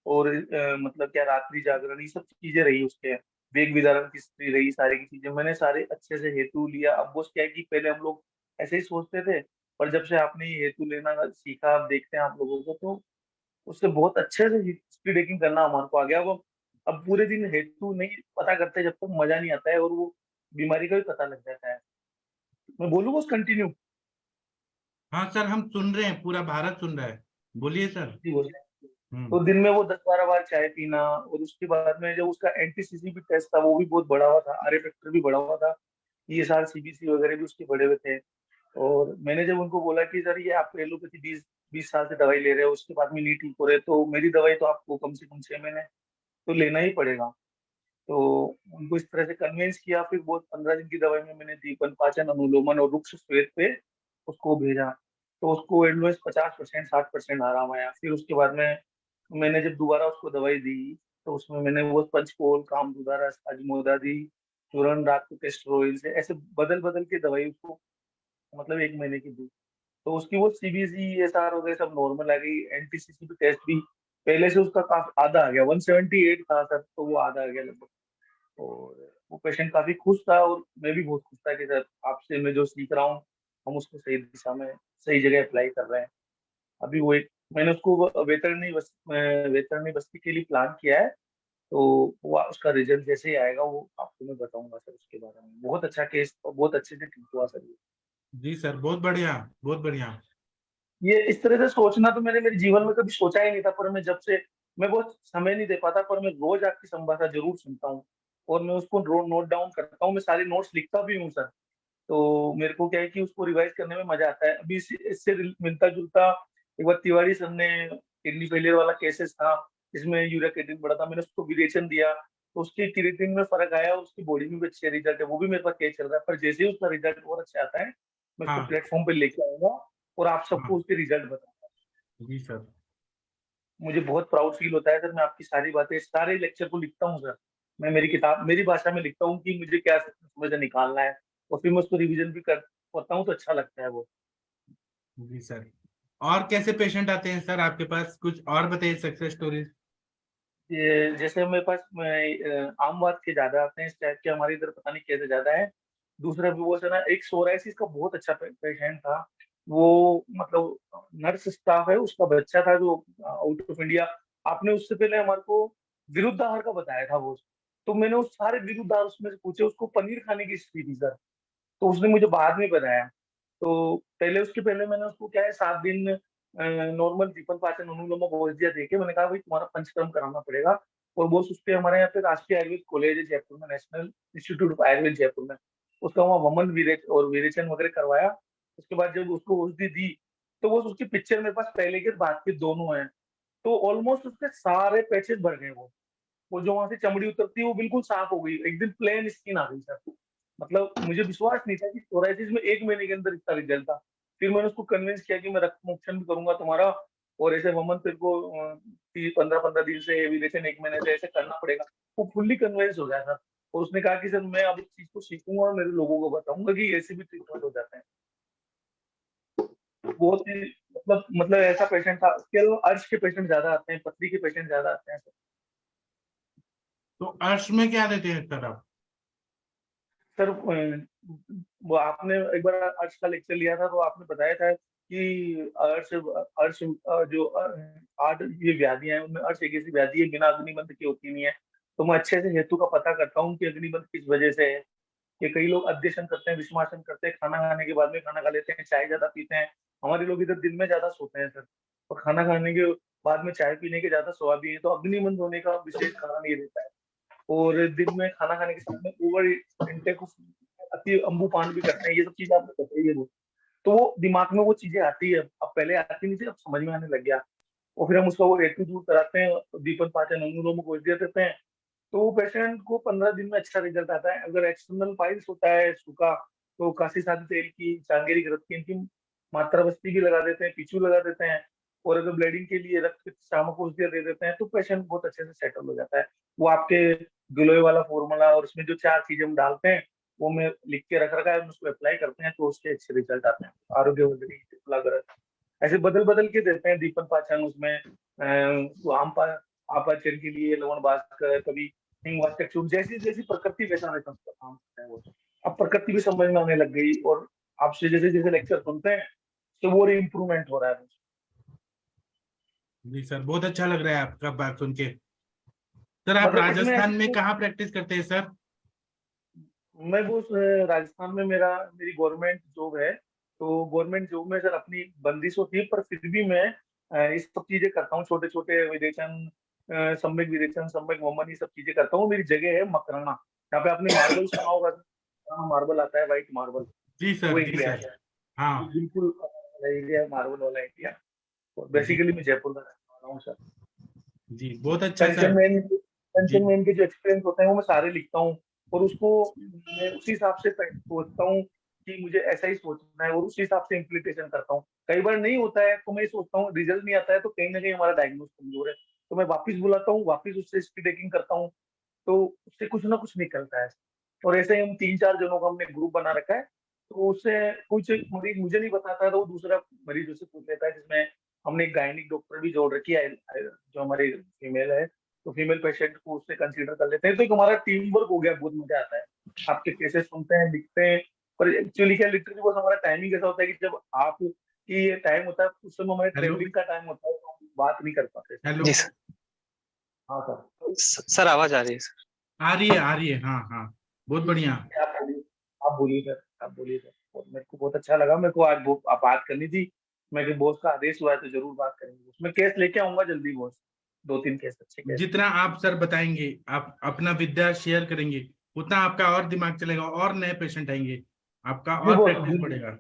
और मतलब क्या रात्रि जागरण, ये सब चीजें रही उसके, वेग विदारण की स्त्री रही, सारी की चीजें मैंने सारे अच्छे से हेतु लिया। अब वो क्या है कि पहले हम लोग ऐसे ही सोचते थे, पर जब से आपने ये हेतु लेना सीखा, आप देखते हैं आप लोगों को, तो उससे बहुत अच्छे से हिस्ट्री टेकिंग करना हमारे को आ गया। वो अब पूरे दिन हेतु नहीं पता करते जब तक मजा नहीं आता है, और वो बीमारी का भी पता लग जाता है। मैं बोलूँ बस कंटिन्यू? हाँ सर, हम सुन रहे हैं, पूरा भारत सुन रहा है, बोलिए सर। जी बोलिए। हम्म। तो दिन में वो 10-12 बार चाय पीना, और उसके बाद में जब उसका एंटीसीसी भी टेस्ट था वो भी बहुत बढ़ा हुआ था, आर फैक्टर भी बढ़ा हुआ था, ESR CBC वगैरह भी उसके बढ़े हुए थे। और मैंने जब उनको बोला कि सर ये आप एलोपैथी 20 साल से दवाई ले रहे हो, उसके बाद में नहीं ठीक हो रहे, तो मेरी दवाई तो आपको कम से कम 6 महीने तो लेना ही पड़ेगा। तो उनको इस तरह से कन्विंस किया। फिर वो 15 दिन की दवाई में मैंने दीपन पाचन, अनुलोमन और रुक्ष श्वेत पे उसको भेजा। तो उसको एडवांस 50% 60% आराम आया। फिर उसके बाद में मैंने जब दोबारा उसको दवाई दी, तो उसमें मैंने वो पंचकोल, कामदूधा रस, अजमोदा दी, चूर्ण, रात को कैस्टर ऑयल से ऐसे बदल बदल के दवाई उसको मतलब 1 महीने की दी। तो उसकी वो CBC ESR वगैरह सब नॉर्मल आ गई। NTCC टेस्ट भी पहले से उसका काफी आधा आ गया, 178 था सर, तो वो आधा आ गया लगभग। और वो पेशेंट काफी खुश था और मैं भी बहुत खुश था कि सर आपसे मैं जो सीख रहा हूँ हम उसको सही दिशा में सही जगह अप्लाई कर रहे हैं। अभी वो एक मैंने उसको वेटरनरी बस्ती के लिए प्लान किया है। तो वो उसका रिजल्ट जैसे ही आएगा वो आपको मैं बताऊंगा सर उसके बारे में। बहुत अच्छा केस और बहुत अच्छे से ठीक हुआ सर ये। जी सर, बहुत बढ़िया, बहुत बढ़िया। ये इस तरह से सोचना तो मैंने मेरे जीवन में कभी सोचा ही नहीं था, पर मैं जब से मैं बहुत समय नहीं दे पाता, पर मैं रोज आपकी संभाषा जरूर सुनता हूँ और मैं उसको नोट डाउन करता हूँ। मैं सारे नोट्स लिखता भी हूँ सर। तो मेरे को क्या है कि उसको रिवाइज करने में मजा आता है। अभी इससे मिलता जुलता एक बार तिवारी सर ने किडनी फेलियर वाला केसेस था, जिसमें यूरिया क्रिएटिनिन बढ़ा था, मैंने उसको विरेचन दिया तो उसकी क्रिएटिनिन में फर्क आया और उसकी बॉडी में भी अच्छे रिजल्ट है। वो भी मेरे पास केस चल रहा है, पर जैसे ही उसका रिजल्ट और अच्छा आता है मैं उसको हाँ प्लेटफॉर्म पे लेके आऊंगा और आप सबको हाँ उसके रिजल्ट बताऊंगा। जी सर। मुझे बहुत प्राउड फील होता है सर। मैं आपकी सारी बातें सारे लेक्चर को लिखता हूँ सर। मैं मेरी किताब मेरी भाषा में लिखता हूँ कि मुझे क्या समझ निकालना है, और फिर मैं उसको रिवीजन भी करता हूँ तो अच्छा लगता है वो। जी सर, और कैसे पेशेंट आते हैं सर आपके पास? कुछ और बताइए सक्सेस स्टोरीज। ये जैसे मेरे पास आम बात के ज्यादा आते हैं इस टाइप के, हमारे इधर पता नहीं कैसे ज्यादा है। दूसरा भी वो है ना, एक सोराइसिस का बहुत अच्छा पेशेंट था। वो मतलब नर्स स्टाफ है, उसका बच्चा था जो आउट ऑफ इंडिया। आपने उससे पहले हमारे को विरुद्धाहार का बताया था वो। तो मैंने उस सारे विरुद्धाहार उसमें से पूछे, उसको पनीर खाने की हिस्ट्री थी सर। तो उसने मुझे बाद में बताया। तो पहले उसके पहले मैंने उसको क्या है 7 दिन नॉर्मल दीपन पाचन अनुलोम बोधिया देके मैंने कहा भाई तुम्हारा पंचकर्म कराना पड़ेगा। और वो उस पे हमारे यहाँ पे राष्ट्रीय आयुर्वेद कॉलेज है जयपुर में, national institute of Ayurveda Jaipur में, उसका वहाँ वमन विरेचन वगैरह करवाया। उसके बाद जब उसको औषधि दी तो वो उसकी पिक्चर मेरे पास पहले के बाद के दोनों हैं। तो ऑलमोस्ट उसके सारे पैचेस भर गए। वो जो वहां से चमड़ी उतरती है वो बिल्कुल साफ हो गई, एकदम प्लेन स्किन आ गई सर। मतलब मुझे विश्वास नहीं था कि सोराइसिस में 1 महीने के अंदर इतना रिजल्ट था। फिर मैंने उसको कन्विंस किया कि मैं रक्त मोक्षण भी करूंगा तुम्हारा, और ऐसे वमन तेरे को 15-15 दिन से विलेशन 1 महीने से ऐसे करना पड़ेगा। वो फुल्ली कन्विंस हो गया सर। और उसने कहा कि सर मैं अब इस चीज को सीखूंगा और मेरे लोगों को बताऊंगा कि ऐसे भी ट्रीटमेंट हो जाते हैं। बहुत ही मतलब ऐसा पेशेंट था। उसके अलावा अर्श के पेशेंट ज्यादा आते हैं, पथरी के पेशेंट ज्यादा आते हैं। तो अर्श में क्या देते हैं सर आप? सर वो आपने एक बार अर्श का लेक्चर लिया था तो आपने बताया था कि अर्श अर्श जो 8 ये व्याधियां हैं उनमें अर्श एक ऐसी व्याधि है बिना अग्निबंध की होती नहीं है। तो मैं अच्छे से हेतु का पता करता हूँ कि अग्निबंध किस वजह से है। कि कई लोग अध्यशन करते हैं, विषमासन करते हैं, खाना खाने के बाद में खाना खा लेते हैं, चाय ज्यादा पीते हैं। हमारे लोग इधर दिन में ज्यादा सोते हैं सर, और खाना खाने के बाद में चाय पीने के ज्यादा स्वभाव है। तो अग्निबंध होने का विशेष कारण ये रहता है। और दिन में खाना खाने के साथ में ओवर इंटेक अति अम्बुपान भी करते हैं। ये सब चीजें आपको पता ही है वो। तो वो दिमाग में वो चीजें आती है, अब पहले आती नहीं थी, अब समझ में आने लग गया। और फिर हम उसका वो हेतु दूर कराते हैं, दीपन पाचन अनुलोम को दिया देते हैं। तो वो पेशेंट को 15 दिन में अच्छा रिजल्ट आता है। अगर एक्सटर्नल पाइल्स होता है सूखा, तो काशी साधु तेल की, चांगेरी घृत की, इनकी मात्रा बस्ती भी लगा देते हैं, पीछू लगा देते हैं। और अगर ब्लीडिंग के लिए रक्त शामक औषधियां दे देते हैं तो पेशेंट बहुत अच्छे से सेटल हो जाता है। वो आपके गिलोय वाला फॉर्मूला और उसमें जो 4 चीजें हम डालते हैं वो मैं लिख के रख रखा है, उसको अप्लाई करते हैं तो उसके अच्छे रिजल्ट आते हैं। आरोग्यवर्धनी, त्रिफलाग्रत ऐसे बदल बदल के देते हैं। दीपन पाचन उसमें आपाचन के लिए लवण भास्कर, कभी हिंग वाचक चूर्ण, जैसी जैसी प्रकृति वैसा वैसा उसका काम करता है वो। अब प्रकृति भी समझ में आने लग गई और आपसे जैसे जैसे लेक्चर सुनते हैं तो वो इम्प्रूवमेंट हो रहा है। जी सर, बहुत अच्छा लग रहा है आपका बात सुन के। सर आप मतलब इसमें राजस्थान में ऐसी कहाँ प्रैक्टिस करते हैं सर? मैं वो राजस्थान में मेरी गवर्नमेंट जॉब है। तो गवर्नमेंट जॉब में सर अपनी बंदिश होती है, पर फिर भी मैं इस सब चीजें करता हूँ। छोटे छोटे विरेचन, सम्यक विरेचन, सम्यक वमन, ये सब चीजें करता हूँ। मेरी जगह है मकराना, यहाँ पे आपने मार्बल सुना होगा। मार्बल आता है, व्हाइट मार्बल, जी सर, वो जी एरिया सर। है, हाँ बिल्कुल एरिया मार्बल वाला एरिया। और बेसिकली मैं जयपुर का रहने वाला हूँ सर। जी, बहुत अच्छा सर। पेंशन जी में इनके जो एक्सपीरियंस होते हैं वो मैं सारे लिखता हूँ, और उसको मैं उसी हिसाब से सोचता हूँ कि मुझे ऐसा ही सोचना है, और उसी हिसाब से इम्प्लीमेंटेशन करता हूँ। कई बार नहीं होता है तो मैं सोचता हूँ रिजल्ट नहीं आता है तो कहीं ना कहीं हमारा डायग्नोस कमजोर है, तो मैं वापस बुलाता हूँ, वापस उससे स्पीड टेकिंग करता हूँ, तो उससे कुछ ना कुछ निकलता है। और ऐसे ही हम 3-4 जनों का हमने ग्रुप बना रखा है, तो उससे कुछ मरीज मुझे नहीं बताता है तो वो दूसरा मरीज उससे पूछ लेता है, जिसमें हमने एक गायनिक डॉक्टर भी जोड़ रखी है जो हमारी फीमेल है, तो फीमेल पेशेंट को उससे कंसीडर कर लेते हैं। तो एक हमारा टीम वर्क हो गया, बहुत मजा आता है। आपके केसेस सुनते हैं, लिखते हैं, पर एक्चुअली क्या लिटरली बस हमारा टाइमिंग ऐसा होता है कि जब आप की ये टाइम होता है उस समय हमारे हेलो ट्रेवलिंग का टाइम होता है, तो हम बात नहीं कर पाते। हेलो, जी सर। हाँ सर, सर आवाज आ रही है सर। आ रही है, हाँ हाँ, बहुत बढ़िया। आप बोलिए, आप बोलिए सर, आप बोलिए सर। और मेरे को बहुत अच्छा लगा, मेरे को आज आप बात करनी थी, मैं कि बॉस का आदेश हुआ है तो जरूर बात करेंगे। उसमें केस लेके आऊंगा जल्दी बॉस, 2-3 केस अच्छे केस। जितना आप सर बताएंगे, आप अपना विद्या शेयर करेंगे, उतना आपका और दिमाग चलेगा, और नए पेशेंट आएंगे, आपका जी और बॉस, प्रैक्टिस बढ़ेगा।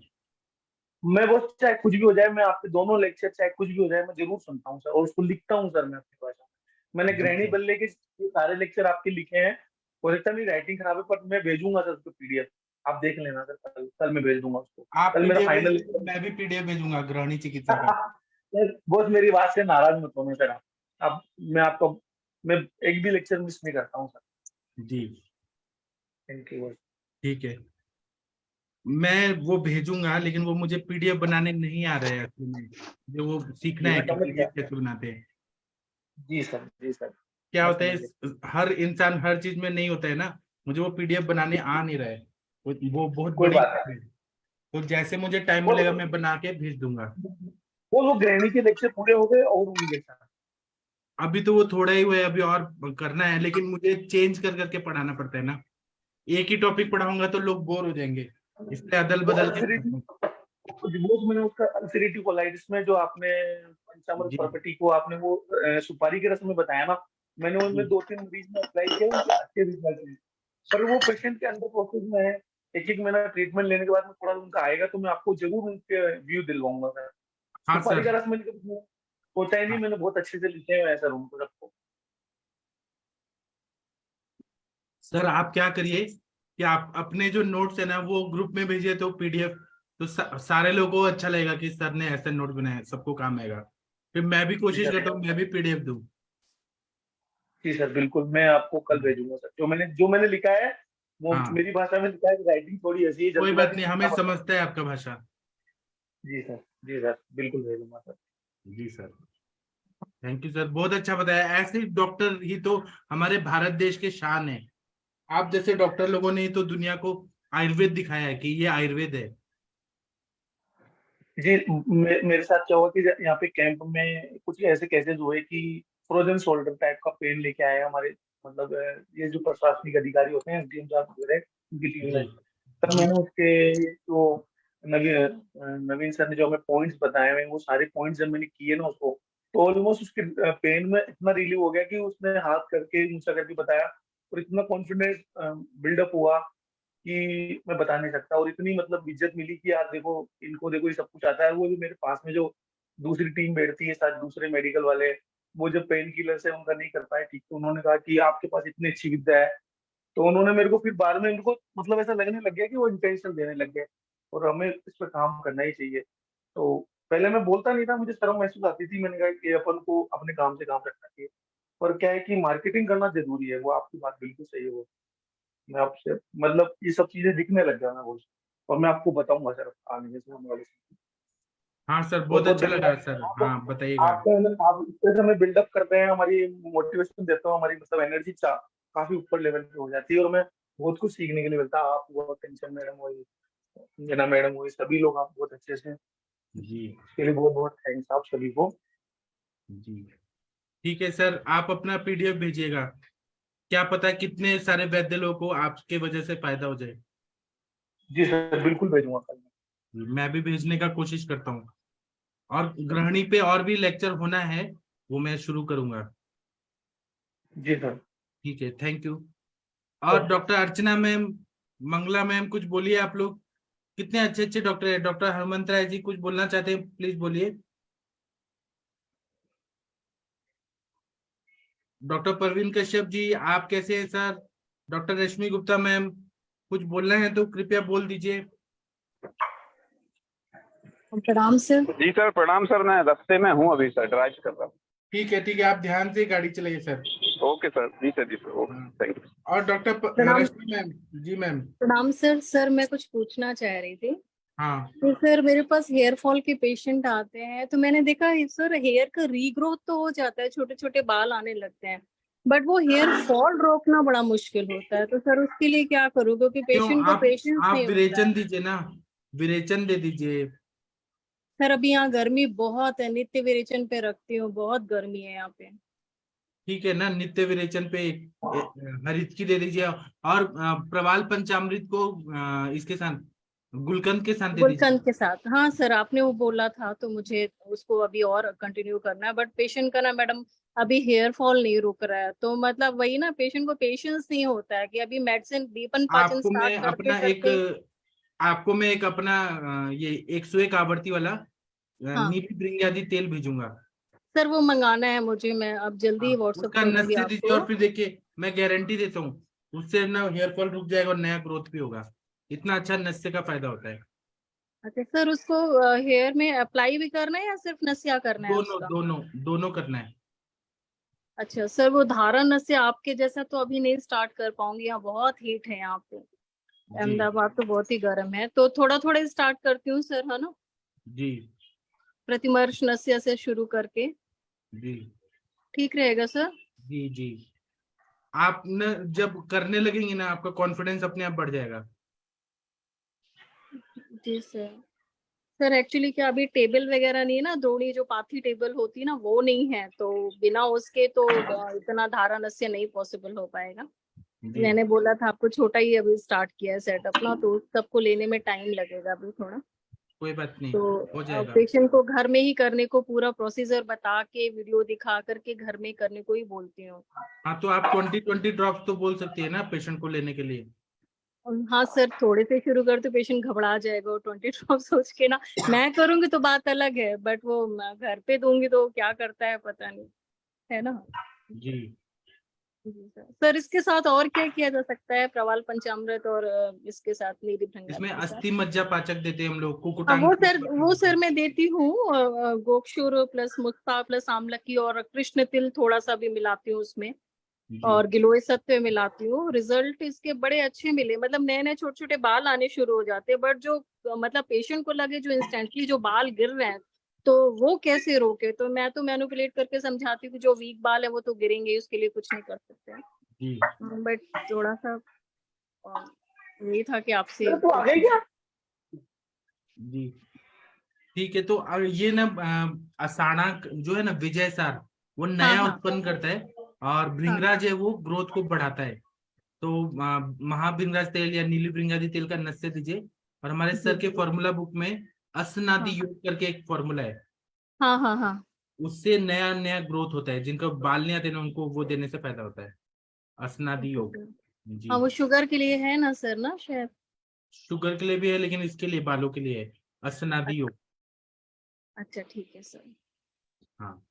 मैं बॉस चाहे कुछ भी हो जाए, मैं आपके दोनों लेक्चर चाहे कुछ भी हो जाए मैं जरूर सुनता हूँ सर, और उसको लिखता हूँ सर मैं अपनी भाषा में। मैंने जी गृहिणी सर। बल्ले के ये सारे लेक्चर आपके लिखे हैं, और इतना मेरी राइटिंग खराब है, पर मैं भेजूंगा सर उसको PDF, आप देख लेना सर, कल मैं भेज दूंगा उसको। आप कल मेरा पीडीएफ फाइनल भेजिए, मैं भी पीडीएफ भेजूंगा गृहिणी चिकित्सा का। बॉस मेरी बात से नाराज मत होना सर, आप मैं आपको मैं एक भी लेक्चर मिस नहीं करता हूँ सर। जी थैंक यू बॉस। ठीक है, मैं वो भेजूंगा, लेकिन वो मुझे पीडीएफ बनाने नहीं आ रहा है एक्चुअली में, जो वो सीखना जी है मैं कि समझ गया। पीडीएफ कैसे बनाते हैं। जी सर, जी सर, क्या मैं होता समझ गया। है, हर इंसान हर चीज में नहीं होता है ना, मुझे वो पीडीएफ बनाने आ नहीं रहा है, वो बहुत कोई बड़ी बात बात है। तो जैसे मुझे टाइम नहीं। मिलेगा मैं बना के भेज दूंगा। वो गृहिणी के लेक्चर पूरे हो गए और होंगे सर। अभी तो वो थोड़ा ही हुआ है, अभी और करना है, लेकिन मुझे चेंज कर करके पढ़ाना पड़ता है ना, एक ही टॉपिक पढ़ाऊंगा तो लोग बोर हो जाएंगे, इसलिए अदल वो बदल के अल्सरेटिव, पढ़ाता हूँ। मैंने उसका अल्सरेटिव कोलाइटिस में जो आपने पंचामृत जी प्रॉपर्टी को आपने वो सुपारी के रस में बताया ना, मैंने उनमें जी 2-3 मरीज में अप्लाई किया, उनके अच्छे रिजल्ट हैं। पर वो पेशेंट के अंडर प्रोसेस में है, एक महीना ट्रीटमेंट लेने के बाद में थोड़ा उनका आएगा, तो मैं आपको जरूर उनके व्यू दिलवाऊंगा सर। हाँ सुपारी सर। का रस मैंने कभी सोचा ही नहीं, मैंने बहुत अच्छे से लिखे हुए हैं सर उनको सबको। सर आप क्या करिए कि आप अपने जो नोट्स है ना वो ग्रुप में भेजिए, तो पीडीएफ, तो सारे लोगों को अच्छा लगेगा कि सर ने ऐसे नोट बनाए, सबको काम आएगा। फिर मैं भी जी कोशिश सर, करता हूँ मैं भी पीडीएफ दूं। जी सर, बिल्कुल मैं आपको कल भेजूंगा सर, जो मैंने लिखा है वो हाँ मेरी भाषा में लिखा है, राइटिंग थोड़ी ऐसी है, कोई बात जल्दबाजी नहीं, में हमें लिखा। समझता है आपका भाषा। जी सर, जी सर, बिल्कुल भेजूंगा सर। जी सर, थैंक यू सर, बहुत अच्छा बताया। ऐसे डॉक्टर ही तो हमारे भारत देश के शान है। आप जैसे डॉक्टर लोगों ने ही तो दुनिया को आयुर्वेद दिखाया है कि ये आयुर्वेद है। जी मेरे साथ क्या हुआ कि यहाँ पे कैंप में कुछ ऐसे केसेस हुए कि फ्रोजन शोल्डर टाइप का पेन लेके आए हमारे, मतलब ये जो प्रशासनिक अधिकारी होते हैं SDM साहब वगैरह, उनकी टीम जी में। तब मैंने उसके जो नवीन सर ने जो हमें पॉइंट्स बताए हुए हैं, वो सारे पॉइंट्स जब मैंने किए ना उसको, तो ऑलमोस्ट उसके पेन में इतना रिलीव हो गया कि उसने हाथ करके ऊंचा करके बताया, और इतना कॉन्फिडेंस बिल्डअप हुआ कि मैं बता नहीं सकता। और इतनी मतलब इज्जत मिली कि यार देखो इनको, देखो ये सब कुछ आता है। वो जो मेरे पास में जो दूसरी टीम बैठती है, साथ दूसरे मेडिकल वाले, वो जब पेन किलर से उनका नहीं कर पाए ठीक, तो उन्होंने कहा कि आपके पास इतनी अच्छी विद्या है, तो उन्होंने मेरे को फिर बाद में उनको मतलब ऐसा लगने लग गया कि वो इंटेंशन देने लग गए, और हमें इस पर काम करना ही चाहिए। तो पहले मैं बोलता नहीं था, मुझे शर्म महसूस आती थी, मैंने कहा कि अपन को अपने काम से काम रखना चाहिए। पर क्या है कि मार्केटिंग करना जरूरी है, वो आपकी बात बिल्कुल सही है। वो मैं आपसे मतलब ये सब चीजें दिखने लग गया मैं बोल, और मैं आपको बताऊंगा सर आगे से हम वाले। हाँ सर, बहुत बहुत बहुत अच्छा लगा धन्यवाद सर, आप हाँ बताइएगा। आपका मतलब आप इस तरह से हमें बिल्डअप करते हैं, हमारी मोटिवेशन देते हो, हमारी मतलब एनर्जी काफी ऊपर लेवल पे हो जाती है, और मैं बहुत कुछ सीखने के लिए मिलता है। आप वो टेंशन मैडम हुई, जना मैडम हुई, सभी लोग आप बहुत अच्छे से, जी इसके लिए बहुत बहुत थैंक्स आप सभी को। जी ठीक है सर, आप अपना पीडीएफ भेजिएगा, क्या पता कितने सारे वैद्य लोगों को आपके वजह से फायदा हो जाए। जी सर, बिल्कुल भेजूंगा कल। मैं भी भेजने का कोशिश करता हूँ, और गृहिणी पे और भी लेक्चर होना है, वो मैं शुरू करूंगा। जी सर। ठीक है, थैंक यू। और डॉक्टर अर्चना मैम, मंगला मैम कुछ बोलिए। आप लोग कितने अच्छे अच्छे डॉक्टर है। डॉक्टर हरमंत राय जी कुछ बोलना चाहते हैं, प्लीज बोलिए। डॉक्टर परवीन कश्यप जी आप कैसे हैं सर। डॉक्टर रश्मि गुप्ता मैम कुछ बोलना है तो कृपया बोल दीजिए। प्रणाम सर। जी सर, प्रणाम सर। मैं रास्ते में हूँ अभी सर, ड्राइव कर रहा हूँ। ठीक है आप ध्यान से गाड़ी चलाइए सर। Okay sir. जी सर ओके, थैंक यू। और डॉक्टर प्रणाम। रश्मि मैम जी मैम। प्रणाम सर। सर मैं कुछ पूछना चाह रही थी। हाँ तो सर मेरे पास हेयर फॉल के पेशेंट आते हैं, तो मैंने देखा है सर हेयर का रीग्रोथ तो हो जाता है, छोटे छोटे बाल आने लगते हैं, बट वो हेयर फॉल रोकना बड़ा मुश्किल होता है। तो सर उसके लिए क्या करूँ, क्योंकि क्यों पेशेंट को पेशेंस आप नहीं होता विरेचन है। दीजिए ना, विरेचन दे दीजिए। सर अभी यहाँ गर्मी बहुत है, नित्य विरेचन पे रखती हूँ, बहुत गर्मी है यहाँ पे। ठीक है ना, नित्य विरेचन पे हरित की दे दीजिए। और प्रवाल पंचामृत को इसके साथ गुलकंद के साथ दे दीजिए। गुलकंद के साथ, हाँ सर आपने वो बोला था, तो मुझे उसको अभी और कंटिन्यू करना है। बट पेशेंट का ना मैडम अभी हेयर फॉल नहीं रुक रहा है, तो मतलब वही ना, पेशेंट को पेशेंस नहीं होता है कि अभी मेडिसिन दीपन पाचन आपको स्टार्ट मैं करते अपना एक करते। आपको मैं एक अपना ये 101 आवृत्ति वाला हाँ नीली भृंगी तेल भेजूंगा। सर वो मंगाना है मुझे, मैं अब जल्दी ही व्हाट्सएप उसका करूंगी नस्य दीजिए आपको। और फिर देखिए मैं गारंटी देता हूँ उससे ना हेयर फॉल रुक जाएगा और नया ग्रोथ भी होगा। इतना अच्छा नस्य का फायदा होता है। अच्छा सर उसको हेयर में अप्लाई भी करना है या सिर्फ नसिया करना है दोनों उसका? दोनों दोनों करना है। अच्छा सर वो धारण नस्य आपके जैसा तो अभी नहीं स्टार्ट कर पाऊंगी, यहाँ बहुत हीट है यहाँ पे, जी अहमदाबाद तो बहुत ही गर्म है, तो थोड़ा थोड़ा स्टार्ट करती हूँ सर, है ना? जी प्रतिमर्श नस्य से शुरू करके जी ठीक रहेगा सर? जी आप न जब करने लगेंगे ना आपका कॉन्फिडेंस अपने आप बढ़ जाएगा। जी सर। सर एक्चुअली क्या अभी टेबल वगैरह नहीं है ना, द्रोणी जो पाथी टेबल होती है ना वो नहीं है, तो बिना उसके तो इतना धारा नस्य नहीं पॉसिबल हो पाएगा। जी मैंने बोला था आपको, छोटा ही अभी स्टार्ट किया है सेटअप ना, तो सबको लेने में टाइम लगेगा अभी थोड़ा। कोई बात नहीं, हो तो जाएगा। पेशेंट को घर में ही करने को पूरा प्रोसीजर बता के वीडियो दिखा करके घर में करने को ही बोलती हूँ। हाँ तो आप 20 ड्रॉप्स तो बोल सकती है ना पेशेंट को लेने के लिए। हाँ सर थोड़े से शुरू कर तो पेशेंट घबरा जाएगा, और 20 ड्रॉप सोच के ना, मैं करूंगी तो बात अलग है, बट वो मैं घर पे दूंगी तो क्या करता है पता नहीं, है ना? जी जी सर। सर इसके साथ और क्या किया जा सकता है, प्रवाल पंचामृत और इसके साथ नीली भृंगादी इसमें के साथ? अस्थि मज्जा पाचक देते हैं हम लोग, हाँ कुकुटांग वो सर मैं देती हूँ, गोक्षुर प्लस मुक्ता प्लस आमलकी और कृष्ण तिल थोड़ा सा भी मिलाती हूँ उसमें, जी और गिलोय सत्व मिलाती हूँ। रिजल्ट इसके बड़े अच्छे मिले, मतलब नए नए छोटे छोटे बाल आने शुरू हो जाते हैं, बट जो मतलब पेशेंट को लगे जो इंस्टेंटली जो बाल गिर रहे हैं, तो वो कैसे रोके? तो मैं तो मैनिपुलेट करके समझाती हूँ, जो वीक बाल है वो तो गिरेंगे, उसके लिए कुछ नहीं कर सकते हैं। जी बट थोड़ा सा यही था कि आपसे तो आ गई क्या? जी ठीक है। तो ये ना असाना जो है ना विजय सार वो हाँ नया हाँ उत्पन्न करता है और हाँ भृंगराज है वो ग्रोथ को बढ़ाता है। तो महाभृंगराज तेल या नीली भृंगादी तेल का नस्य दीजिए। और हमारे सर के फॉर्मूला बुक में असनादि हाँ योग करके एक फॉर्मूला है, हाँ हाँ हाँ उससे नया नया ग्रोथ होता है। जिनको बाल नहीं आते ना उनको वो देने से फायदा होता है, असनादि योग। जी हाँ वो शुगर के लिए है ना सर, ना शायद? शुगर के लिए भी है लेकिन इसके लिए बालों के लिए है, असनादि योग। अच्छा ठीक है सर। हाँ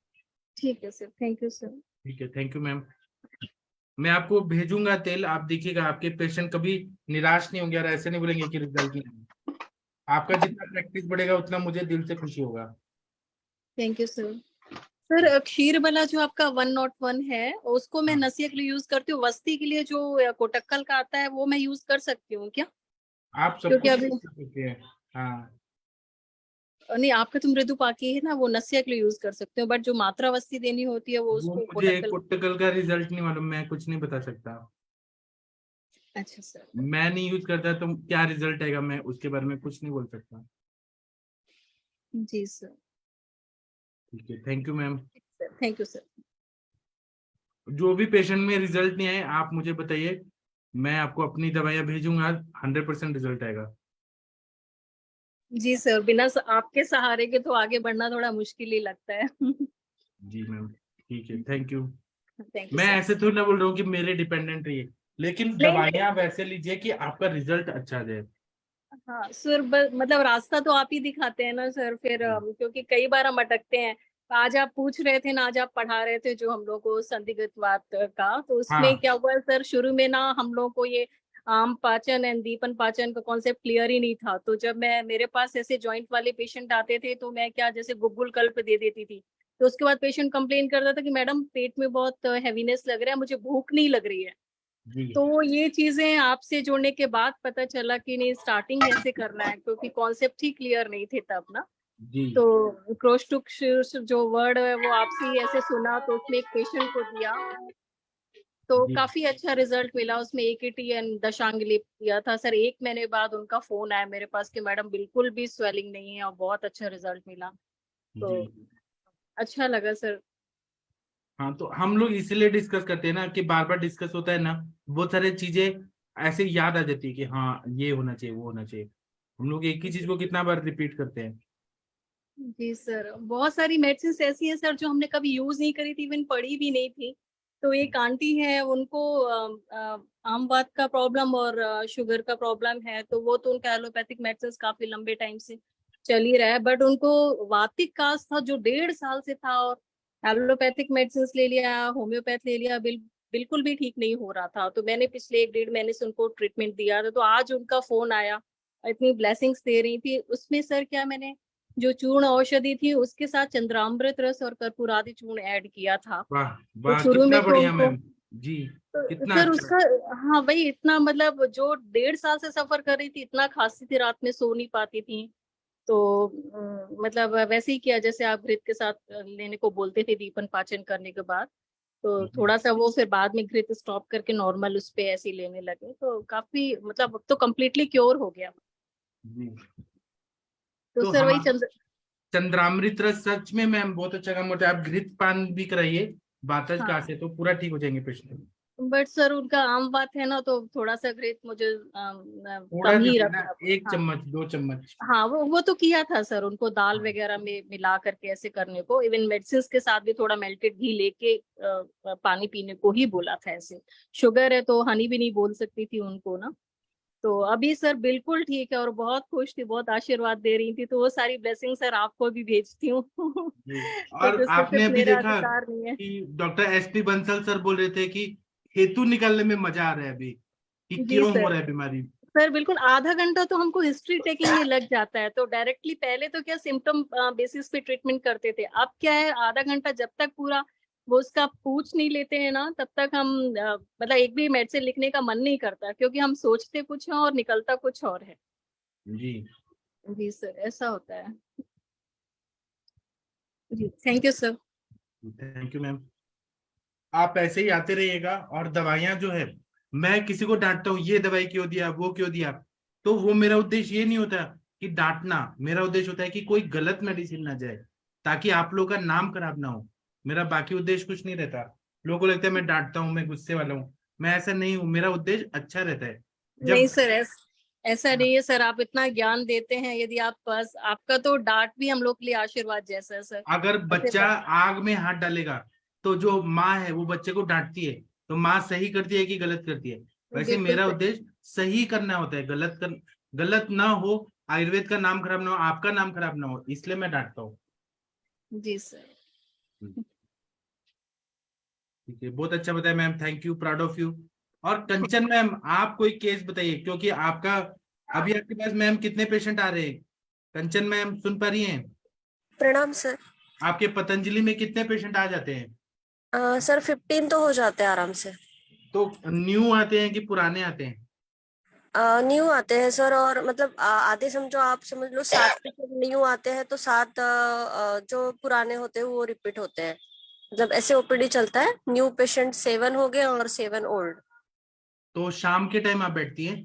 ठीक है सर, थैंक यू सर। ठीक है, थैंक यू मैम। मैं आपको भेजूंगा तेल, आप देखिएगा आपके पेशेंट कभी निराश नहीं होंगे और ऐसे नहीं बोलेंगे कि रिजल्ट नहीं आया। आपका जितना प्रैक्टिस बढ़ेगा उतना मुझे दिल से खुशी होगा। Thank you sir. सर क्षीर वाला जो आपका 101 है उसको मैं हाँ, नसिया के लिए यूज करती हूँ, वस्ती के लिए जो कोटक्कल का आता है वो मैं यूज कर सकती हूँ क्या? आप सब क्योंकि कुछ अभी कर सकते हैं। हाँ नहीं, आपका तो मृदु पाकी है ना, वो नसिया के लिए यूज कर सकते हो, बट जो मात्रा वस्ती देनी होती है वो वो उसको मुझे कोटक्कल। कोट्टकल का रिजल्ट नहीं मालूम, मैं कुछ नहीं बता सकता। अच्छा सर। मैं नहीं यूज करता तो क्या रिजल्ट आएगा मैं उसके बारे में कुछ नहीं बोल सकता। जी सर। ठीक है, thank you ma'am. Thank you sir. जो भी पेशेंट में रिजल्ट नहीं आए आप मुझे बताइए, मैं आपको अपनी दवाइयां भेजूंगा, 100% रिजल्ट आएगा। जी सर, बिना आपके सहारे के तो आगे बढ़ना थोड़ा मुश्किल ही लगता है। जी मैम ठीक है, थैंक यू। थैंक यू मैं सर। ऐसे थोड़ी ना बोल रहा हूँ कि मेरे डिपेंडेंट रहिए, लेकिन नहीं। दवाइयाँ वैसे लीजिए कि आपका रिजल्ट अच्छा जाए। हाँ सर, मतलब रास्ता तो आप ही दिखाते हैं ना सर, फिर क्योंकि कई बार हम अटकते हैं। आज आप पूछ रहे थे ना, आज आप पढ़ा रहे थे जो हम लोग को संदिग्धवाद का, तो उसमें हाँ क्या हुआ सर, शुरू में ना हम लोग को ये आम पाचन एंड दीपन पाचन का कॉन्सेप्ट क्लियर ही नहीं था। तो जब मैं मेरे पास ऐसे जॉइंट वाले पेशेंट आते थे तो मैं क्या जैसे गुग्गुल कल्प दे देती थी। तो उसके बाद पेशेंट कंप्लेन करता था कि मैडम पेट में बहुत हैवीनेस लग रहा है, मुझे भूख नहीं लग रही है। जी तो ये चीजें आपसे जुड़ने के बाद पता चला कि नहीं, स्टार्टिंग ऐसे करना है, क्योंकि कॉन्सेप्ट ही क्लियर नहीं थे तब ना। जी तो क्रोश टू जो वर्ड है वो आपसे ही ऐसे सुना, तो उसमें एक पेशेंट को दिया, तो जी काफी अच्छा रिजल्ट मिला उसमें। AKT एंड दशांग दिया था सर। 1 महीने बाद उनका फोन आया मेरे पास कि मैडम बिल्कुल भी स्वेलिंग नहीं है और बहुत अच्छा रिजल्ट मिला। तो जी। अच्छा लगा सर। हाँ तो हम लोग इसीलिए डिस्कस करते हैं ना कि बार बार डिस्कस होता है ना, बहुत सारी चीजें ऐसे याद आ जाती है कि हाँ ये होना चाहिए वो होना चाहिए। हम लोग एक ही चीज को कितना बार रिपीट करते हैं। जी सर, बहुत सारी मेडिसिन ऐसी है सर जो हमने कभी यूज नहीं करी थी, इवन पढ़ी भी नहीं थी। तो एक आंटी है, उनको आम वात का प्रॉब्लम और शुगर का प्रॉब्लम है, तो वो तो उनका एलोपैथिक मेडिसिन काफी लंबे टाइम से चल ही रहा है, बट उनको वातिक कास था जो 1.5 साल से था, और एलोपैथिक मेडिसिन ले लिया, होम्योपैथ ले लिया, बिल्कुल भी ठीक नहीं हो रहा था। तो मैंने पिछले 1 डेढ़ महीने से उनको ट्रीटमेंट दिया था। तो आज उनका फोन आया, इतनी ब्लेसिंग्स दे रही थी उसमें सर। क्या मैंने जो चूर्ण औषधि थी उसके साथ चंद्रामृत रस और कर्पूरादि चूर्ण ऐड किया था। वाह तो वाह, शुरू कितना में तो बढ़िया उनको मैम। जी तो कितना सर अच्छा। उसका, हाँ वही इतना, मतलब जो 1.5 साल से सफर कर रही थी, इतना खांसती थी, रात में सो नहीं पाती थी। तो मतलब वैसे ही किया जैसे आप घृत के साथ लेने को बोलते थे दीपन पाचन करने के बाद। तो जी थोड़ा सा वो फिर बाद में घृत स्टॉप करके नॉर्मल उस पे ऐसे ही लेने लगे, तो काफी मतलब अब तो कम्प्लीटली क्योर हो गया। जी। तो तो सर हम वही चंद्र चंद्रामृत रस सच में मैम बहुत अच्छा काम होता है। आप घृत पान भी कराइए बातज का हाँ, से, तो पूरा ठीक हो जाएंगे पेशेंट। बट सर उनका आम बात है ना, तो थोड़ा सा घृत मुझे थोड़ा कम ही जरूर ना, रखना। 1 चम्मच 2 चम्मच। हाँ, वो तो किया था सर, उनको दाल हाँ वगैरह में मिला करके ऐसे करने को, इवन मेडिसिन के साथ भी थोड़ा मेल्टेड घी लेके पानी पीने को ही बोला था ऐसे। शुगर है तो हनी भी नहीं बोल सकती थी उनको ना। तो अभी सर बिल्कुल ठीक है और बहुत खुश थी, बहुत आशीर्वाद दे रही थी। तो वो सारी ब्लेसिंग सर आपको भी भेजती हूँ। जी। तो और जिससे आपने सिर्फ अभी मेरा देखा अधिकार नहीं है। कि डॉक्टर SP बंसल सर बोल रहे थे कि हेतु निकालने में मजा आ रहा है अभी, कि जी क्यों हो सर। रहा है बीमारी। सर बिल्कुल, आधा घंटा तो हमको हिस्ट्री टेकिंग में लग जाता है। तो डायरेक्टली पहले तो क्या सिम्टम बेसिस पे ट्रीटमेंट करते थे, अब क्या है आधा घंटा जब तक पूरा वो उसका पूछ नहीं लेते हैं ना, तब तक हम मतलब एक भी मेडिसिन लिखने का मन नहीं करता, क्योंकि हम सोचते कुछ है और निकलता कुछ और है। जी जी सर, ऐसा होता है। जी thank you sir. Thank you ma'am. आप ऐसे ही आते रहिएगा। और दवाइयां जो है, मैं किसी को डांटता हूँ ये दवाई क्यों दिया वो क्यों दिया, तो वो मेरा उद्देश्य ये नहीं होता कि डांटना। मेरा उद्देश्य होता है कि कोई गलत मेडिसिन ना जाए, ताकि आप लोगों का नाम खराब ना हो। मेरा बाकी उद्देश्य कुछ नहीं रहता। लोगों को लगता है मैं डांटता हूँ, मैं गुस्से वाला हूँ। मैं ऐसा नहीं हूँ, मेरा उद्देश्य अच्छा रहता है। नहीं जब सर, ऐसा नहीं है सर, आप इतना ज्ञान देते हैं, यदि आप पास आपका तो डांट भी हम लोग के लिए आशीर्वाद जैसा है सर। अगर ऐसे बच्चा आग में हाथ डालेगा, तो जो माँ है वो बच्चे को डांटती है, तो माँ सही करती है कि गलत करती है। वैसे बिल्कुल मेरा सही। उद्देश्य सही करना होता है, गलत ना हो, आयुर्वेद का नाम खराब ना हो, आपका नाम खराब ना हो, इसलिए मैं डांटता हूँ। जी सर। ठीक है, बहुत अच्छा बताया ma'am, thank you, proud of you. और कंचन मैम, आप कोई केस बताइए, क्योंकि आपका अभी आपके पास मैम कितने पेशेंट आ रहे हैं? कंचन मैम सुन पा रही हैं? प्रणाम सर। आपके पतंजलि में कितने पेशेंट आ जाते हैं? सर 15 तो हो जाते हैं आराम से। तो न्यू आते हैं कि पुराने आते हैं? न्यू आते हैं सर, और मतलब आधे समझो, आप समझ लो 7 न्यू आते हैं, तो 7 जो पुराने होते हैं वो रिपीट होते हैं। मतलब ऐसे ओपीडी चलता है, न्यू पेशेंट 7 हो गए और 7 ओल्ड। तो शाम के टाइम आप बैठती हैं?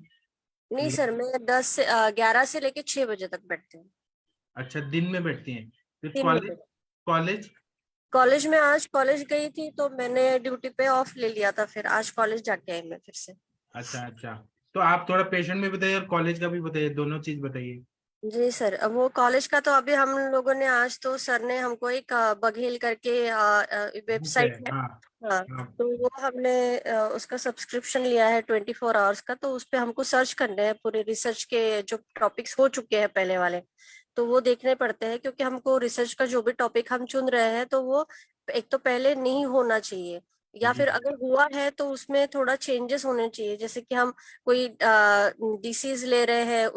नहीं सर, मैं 11 से लेके 6 बजे तक बैठती हूँ। अच्छा, दिन में बैठती हैं। फिर 3 कॉलेज? बजे। कॉलेज? कॉलेज में आज कॉलेज गई थी, तो मैंने ड्यूटी पे ऑफ ले लिया था, फिर आज कॉलेज जाके आई मैं फिर से। अच्छा अच्छा। तो आप थोड़ा पेशेंट में बताइए और कॉलेज का भी बताइए, दोनों चीज बताइए। जी सर, अब वो कॉलेज का तो अभी हम लोगों ने आज तो सर ने हमको एक बघेल करके बुक है, वेबसाइट है। हाँ हाँ, हाँ। तो वो हमने उसका सब्सक्रिप्शन लिया है 24 आवर्स का। तो उस पे हमको सर्च करने हैं पूरे रिसर्च के जो टॉपिक्स हो चुके हैं पहले वाले, तो वो देखने पड़ते हैं, क्योंकि हमको रिसर्च का जो भी टॉपिक हम चुन रहे हैं तो वो एक तो पहले नहीं होना चाहिए, या जी फिर अगर हुआ है तो उसमें थोड़ा चेंजेस होने चाहिए। जैसे कि हम कोई डिसीज ले रहे हैं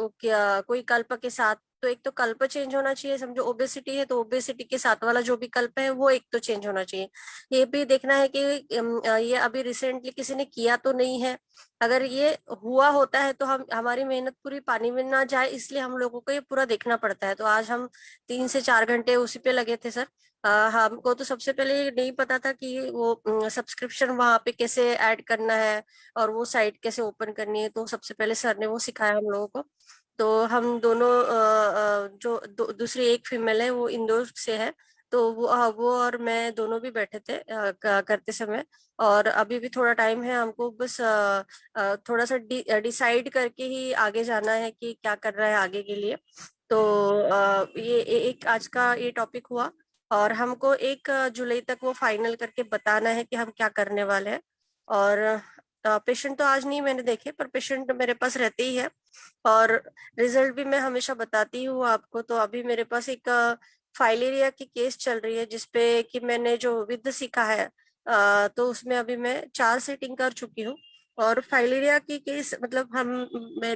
कोई कल्प के साथ, तो एक तो कल्प चेंज होना चाहिए। समझो ओबेसिटी है तो ओबेसिटी के साथ वाला जो भी कल्प है वो एक तो चेंज होना चाहिए। ये भी देखना है कि ये अभी रिसेंटली किसी ने किया तो नहीं है। अगर ये हुआ होता है तो हम हमारी मेहनत पूरी पानी में ना जाए, इसलिए हम लोगों को ये पूरा देखना पड़ता है। तो आज हम 3 से 4 घंटे उसी पे लगे थे सर। हमको तो सबसे पहले ये नहीं पता था कि वो सब्सक्रिप्शन वहां पे कैसे ऐड करना है और वो साइट कैसे ओपन करनी है। तो सबसे पहले सर ने वो सिखाया हम लोगों को। तो हम दोनों जो दूसरी एक फीमेल है वो इंदौर से है, तो वो और मैं दोनों भी बैठे थे करते समय। और अभी भी थोड़ा टाइम है, हमको बस थोड़ा सा डिसाइड करके ही आगे जाना है कि क्या करना है आगे के लिए। तो एक आज का ये टॉपिक हुआ, और हमको 1 जुलाई तक वो फाइनल करके बताना है कि हम क्या करने वाले हैं। और पेशेंट तो आज नहीं मैंने देखे, पर पेशेंट मेरे पास रहते ही है। और रिजल्ट भी मैं हमेशा बताती हूँ आपको। तो अभी मेरे पास एक फाइलेरिया की केस चल रही है, जिसपे कि मैंने जो विद सीखा है तो उसमें अभी मैं 4 सेटिंग कर चुकी हूँ। और फाइलेरिया की केस मतलब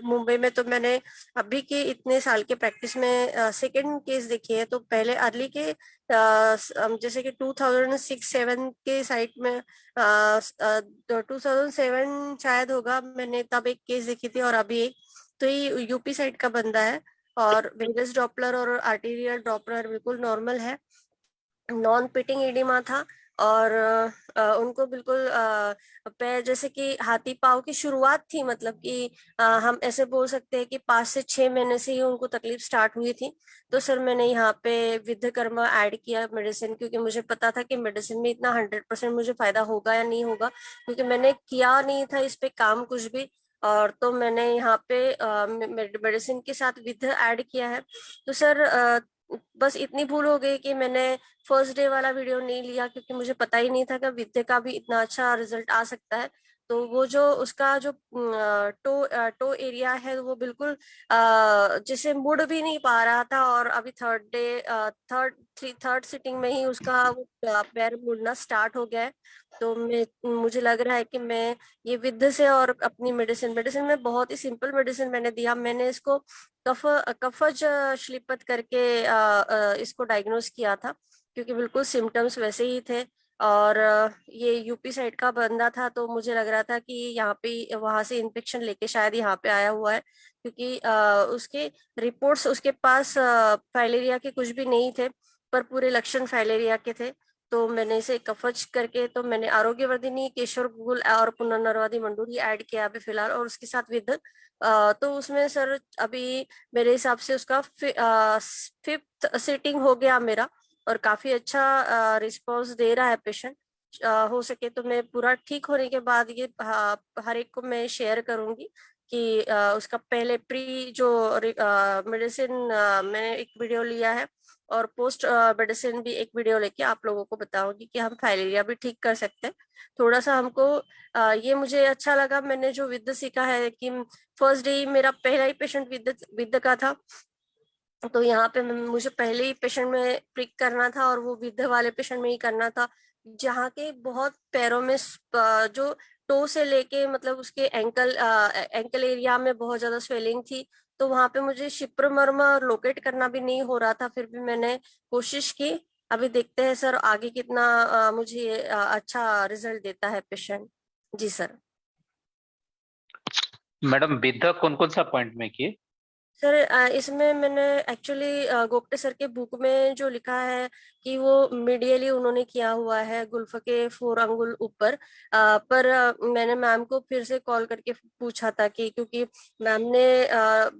मुंबई में तो मैंने अभी के इतने साल के प्रैक्टिस में सेकंड केस देखी है। तो पहले अर्ली के जैसे कि 2006-7 के साइड में 2007 शायद होगा, मैंने तब एक केस देखी थी। और अभी एक तो ये यूपी साइड का बंदा है, और वेगस डॉपलर और आर्टीरियल डॉपलर बिल्कुल नॉर्मल है, नॉन पिटिंग एडिमा था। और उनको बिल्कुल पैर जैसे कि हाथी पाँव की शुरुआत थी, मतलब कि हम ऐसे बोल सकते हैं कि 5 से 6 महीने से ही उनको तकलीफ स्टार्ट हुई थी। तो सर मैंने यहाँ पे विधकर्मा ऐड किया मेडिसिन, क्योंकि मुझे पता था कि मेडिसिन में इतना 100% मुझे फायदा होगा या नहीं होगा, क्योंकि मैंने किया नहीं था इस पे काम कुछ भी। और तो मैंने यहाँ पे मेडिसिन के साथ विध ऐड किया है। तो सर बस इतनी भूल हो गई कि मैंने फर्स्ट डे वाला वीडियो नहीं लिया, क्योंकि मुझे पता ही नहीं था कि विद्या का भी इतना अच्छा रिजल्ट आ सकता है। तो वो जो उसका जो टो एरिया है वो बिल्कुल जैसे मुड़ भी नहीं पा रहा था। और अभी थर्ड सिटिंग में ही उसका वो पैर मुड़ना स्टार्ट हो गया है। तो मुझे लग रहा है कि मैं ये विद्या से और अपनी मेडिसिन में बहुत ही सिंपल मेडिसिन मैंने दिया। मैंने इसको कफ कफज श्लीपत करके इसको डायग्नोस किया था, क्योंकि बिल्कुल सिम्टम्स वैसे ही थे। और ये यूपी साइड का बंदा था, तो मुझे लग रहा था कि यहाँ पे वहां से इन्फेक्शन लेके शायद यहाँ पे आया हुआ है, क्योंकि उसके रिपोर्ट्स उसके पास फाइलेरिया के कुछ भी नहीं थे, पर पूरे लक्षण फाइलेरिया के थे। तो मैंने इसे कफज करके तो मैंने आरोग्यवर्धिनी केशर गुल और पुनर्नरवादी मंडूरी ऐड किया अभी फिलहाल, और उसके साथ विद तो उसमें सर अभी मेरे हिसाब से उसका 5th सीटिंग हो गया मेरा, और काफी अच्छा रिस्पांस दे रहा है पेशेंट। हो सके तो मैं पूरा ठीक होने के बाद ये हर एक को मैं शेयर करूंगी कि उसका पहले प्री जो मेडिसिन मैंने एक वीडियो लिया है, और पोस्ट मेडिसिन भी एक वीडियो लेके आप लोगों को बताऊंगी कि हम फाइलेरिया भी ठीक कर सकते हैं। थोड़ा सा हमको ये मुझे अच्छा लगा, मैंने जो विद्या सीखा है कि फर्स्ट डे मेरा पहला ही पेशेंट विद्या का था। तो यहाँ पे मुझे पहले ही पेशेंट में प्रिक करना था, और वो विद्या वाले पेशेंट में ही करना था, जहाँ के बहुत पैरों में जो टो से लेके मतलब उसके एंकल एरिया में बहुत ज्यादा स्वेलिंग थी। तो वहां पे मुझे शिप्रमर्म लोकेट करना भी नहीं हो रहा था, फिर भी मैंने कोशिश की। अभी देखते हैं सर आगे कितना मुझे अच्छा रिजल्ट देता है पेशेंट। जी सर। मैडम विद्या कौन कौन सा पॉइंट में किए? सर इसमें मैंने एक्चुअली गोप्टे सर के बुक में जो लिखा है कि वो मीडियली उन्होंने किया हुआ है गुल्फ के 4 अंगुल ऊपर। पर मैंने मैम को फिर से कॉल करके पूछा था कि क्योंकि मैम ने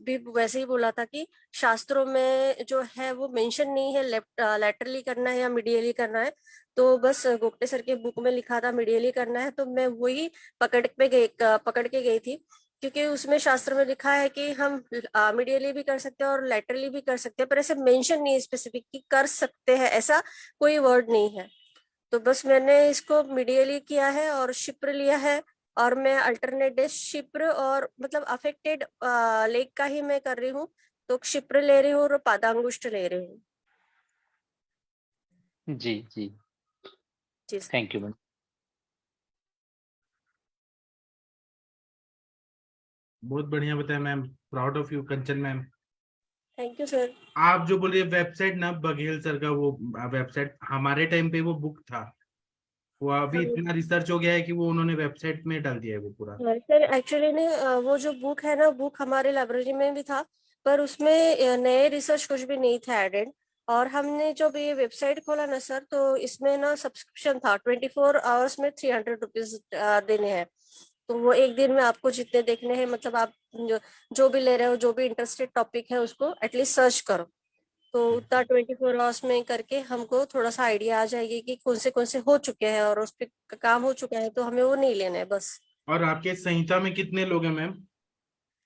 भी वैसे ही बोला था कि शास्त्रों में जो है वो मेंशन नहीं है लेफ्ट लैटरली करना है या मीडियली करना है। तो बस गोप्टे सर के बुक में लिखा था मीडियली करना है, तो मैं वही पकड़ के गई थी। क्योंकि उसमें शास्त्र में लिखा है कि हम मीडियली भी कर सकते हैं और लैटरली भी कर सकते हैं, पर ऐसे मेंशन नहीं है स्पेसिफिक कि कर सकते हैं, ऐसा कोई वर्ड नहीं है। तो बस मैंने इसको मीडियली किया है और शिप्र लिया है, और मैं अल्टरनेट डे शिप्र और मतलब अफेक्टेड लेग का ही मैं कर रही हूँ, तो शिप्र ले रही हूँ और पादांगुष्ठ ले रही हूँ। जी जी, जी सर। Thank you ma'am. बहुत बढ़िया बताया ma'am, proud of you Kanchan ma'am. Thank you sir. आप जो बोल रही है वेबसाइट ना, बघेल सर का वो वेबसाइट, हमारे टाइम पे वो बुक था, वो अभी इतना रिसर्च हो गया है कि वो उन्होंने वेबसाइट में डाल दिया है वो पूरा। सर एक्चुअली ने वो जो बुक है ना, बुक हमारे लाइब्रेरी में भी था, पर उसमें नए रिसर्च कुछ भी नहीं था एडेड। और हमने जब ये वेबसाइट खोला ना सर, तो इसमें ना सब्सक्रिप्शन था 24 आवर्स में 300 रुपीज देने हैं। तो वो एक दिन में आपको जितने देखने हैं, मतलब आप जो भी ले रहे हो, जो भी इंटरेस्टेड टॉपिक है उसको एटलीस्ट सर्च करो, तो उतना 24 आवर्स में करके हमको थोड़ा सा आइडिया आ जाएगी कि कौन से हो चुके हैं और उस पर काम हो चुका है, तो हमें वो नहीं लेना है बस। और आपके संहिता में कितने लोग हैं मैम?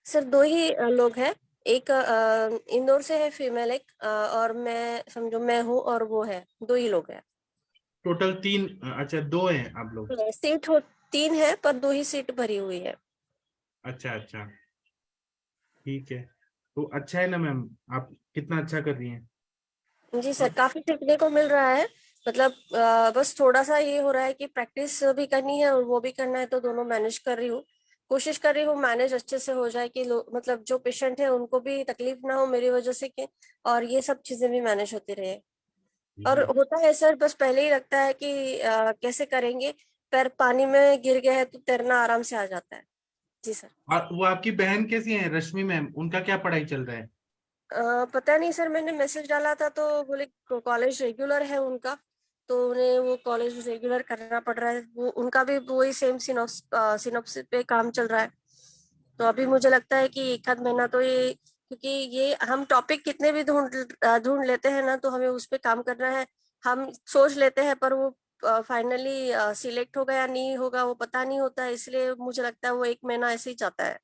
सर 2 ही लोग हैं, एक इंदौर से है फीमेल, एक और मैं समझो मैं हूँ और वो है, 2 ही लोग हैं। टोटल 3? अच्छा 2 हैं आप लोग। सीट हो 3 है, पर 2 ही सीट भरी हुई है। अच्छा अच्छा, ठीक है। तो अच्छा है ना मैम, आप कितना अच्छा कर रही हैं। जी सर, काफी सीखने को मिल रहा है। मतलब बस थोड़ा सा ये हो रहा है कि प्रैक्टिस भी करनी है और वो भी करना है, तो दोनों मैनेज कर रही हूँ। कोशिश कर रही हूँ मैनेज अच्छे से हो जाए कि मतलब जो पेशेंट है उनको भी तकलीफ ना हो मेरी वजह से कि, और ये सब चीजें भी मैनेज होती रहे। और होता है सर, बस पहले ही लगता है कि कैसे करेंगे, पैर पानी में गिर गया है तो तैरना आराम से आ जाता है। जी सर। और वो आपकी बहन कैसी है रश्मि मैम, उनका क्या पढ़ाई चल रहा है? पता नहीं सर, मैंने मैसेज डाला था तो बोले कॉलेज रेगुलर है उनका, तो उन्हें वो कॉलेज रेगुलर करना पड़ रहा है। वो उनका भी वही सेम सिनॉप्सिस पे काम चल रहा है। तो अभी मुझे लगता है कि 1 आध महीना तो ये, क्योंकि ये हम टॉपिक कितने भी ढूंढ लेते हैं ना, तो हमें उस पे काम करना है। हम सोच लेते हैं पर वो फाइनली सिलेक्ट होगा या नहीं होगा वो पता नहीं होता है, इसलिए मुझे लगता है वो 1 महीना ऐसे ही जाता है।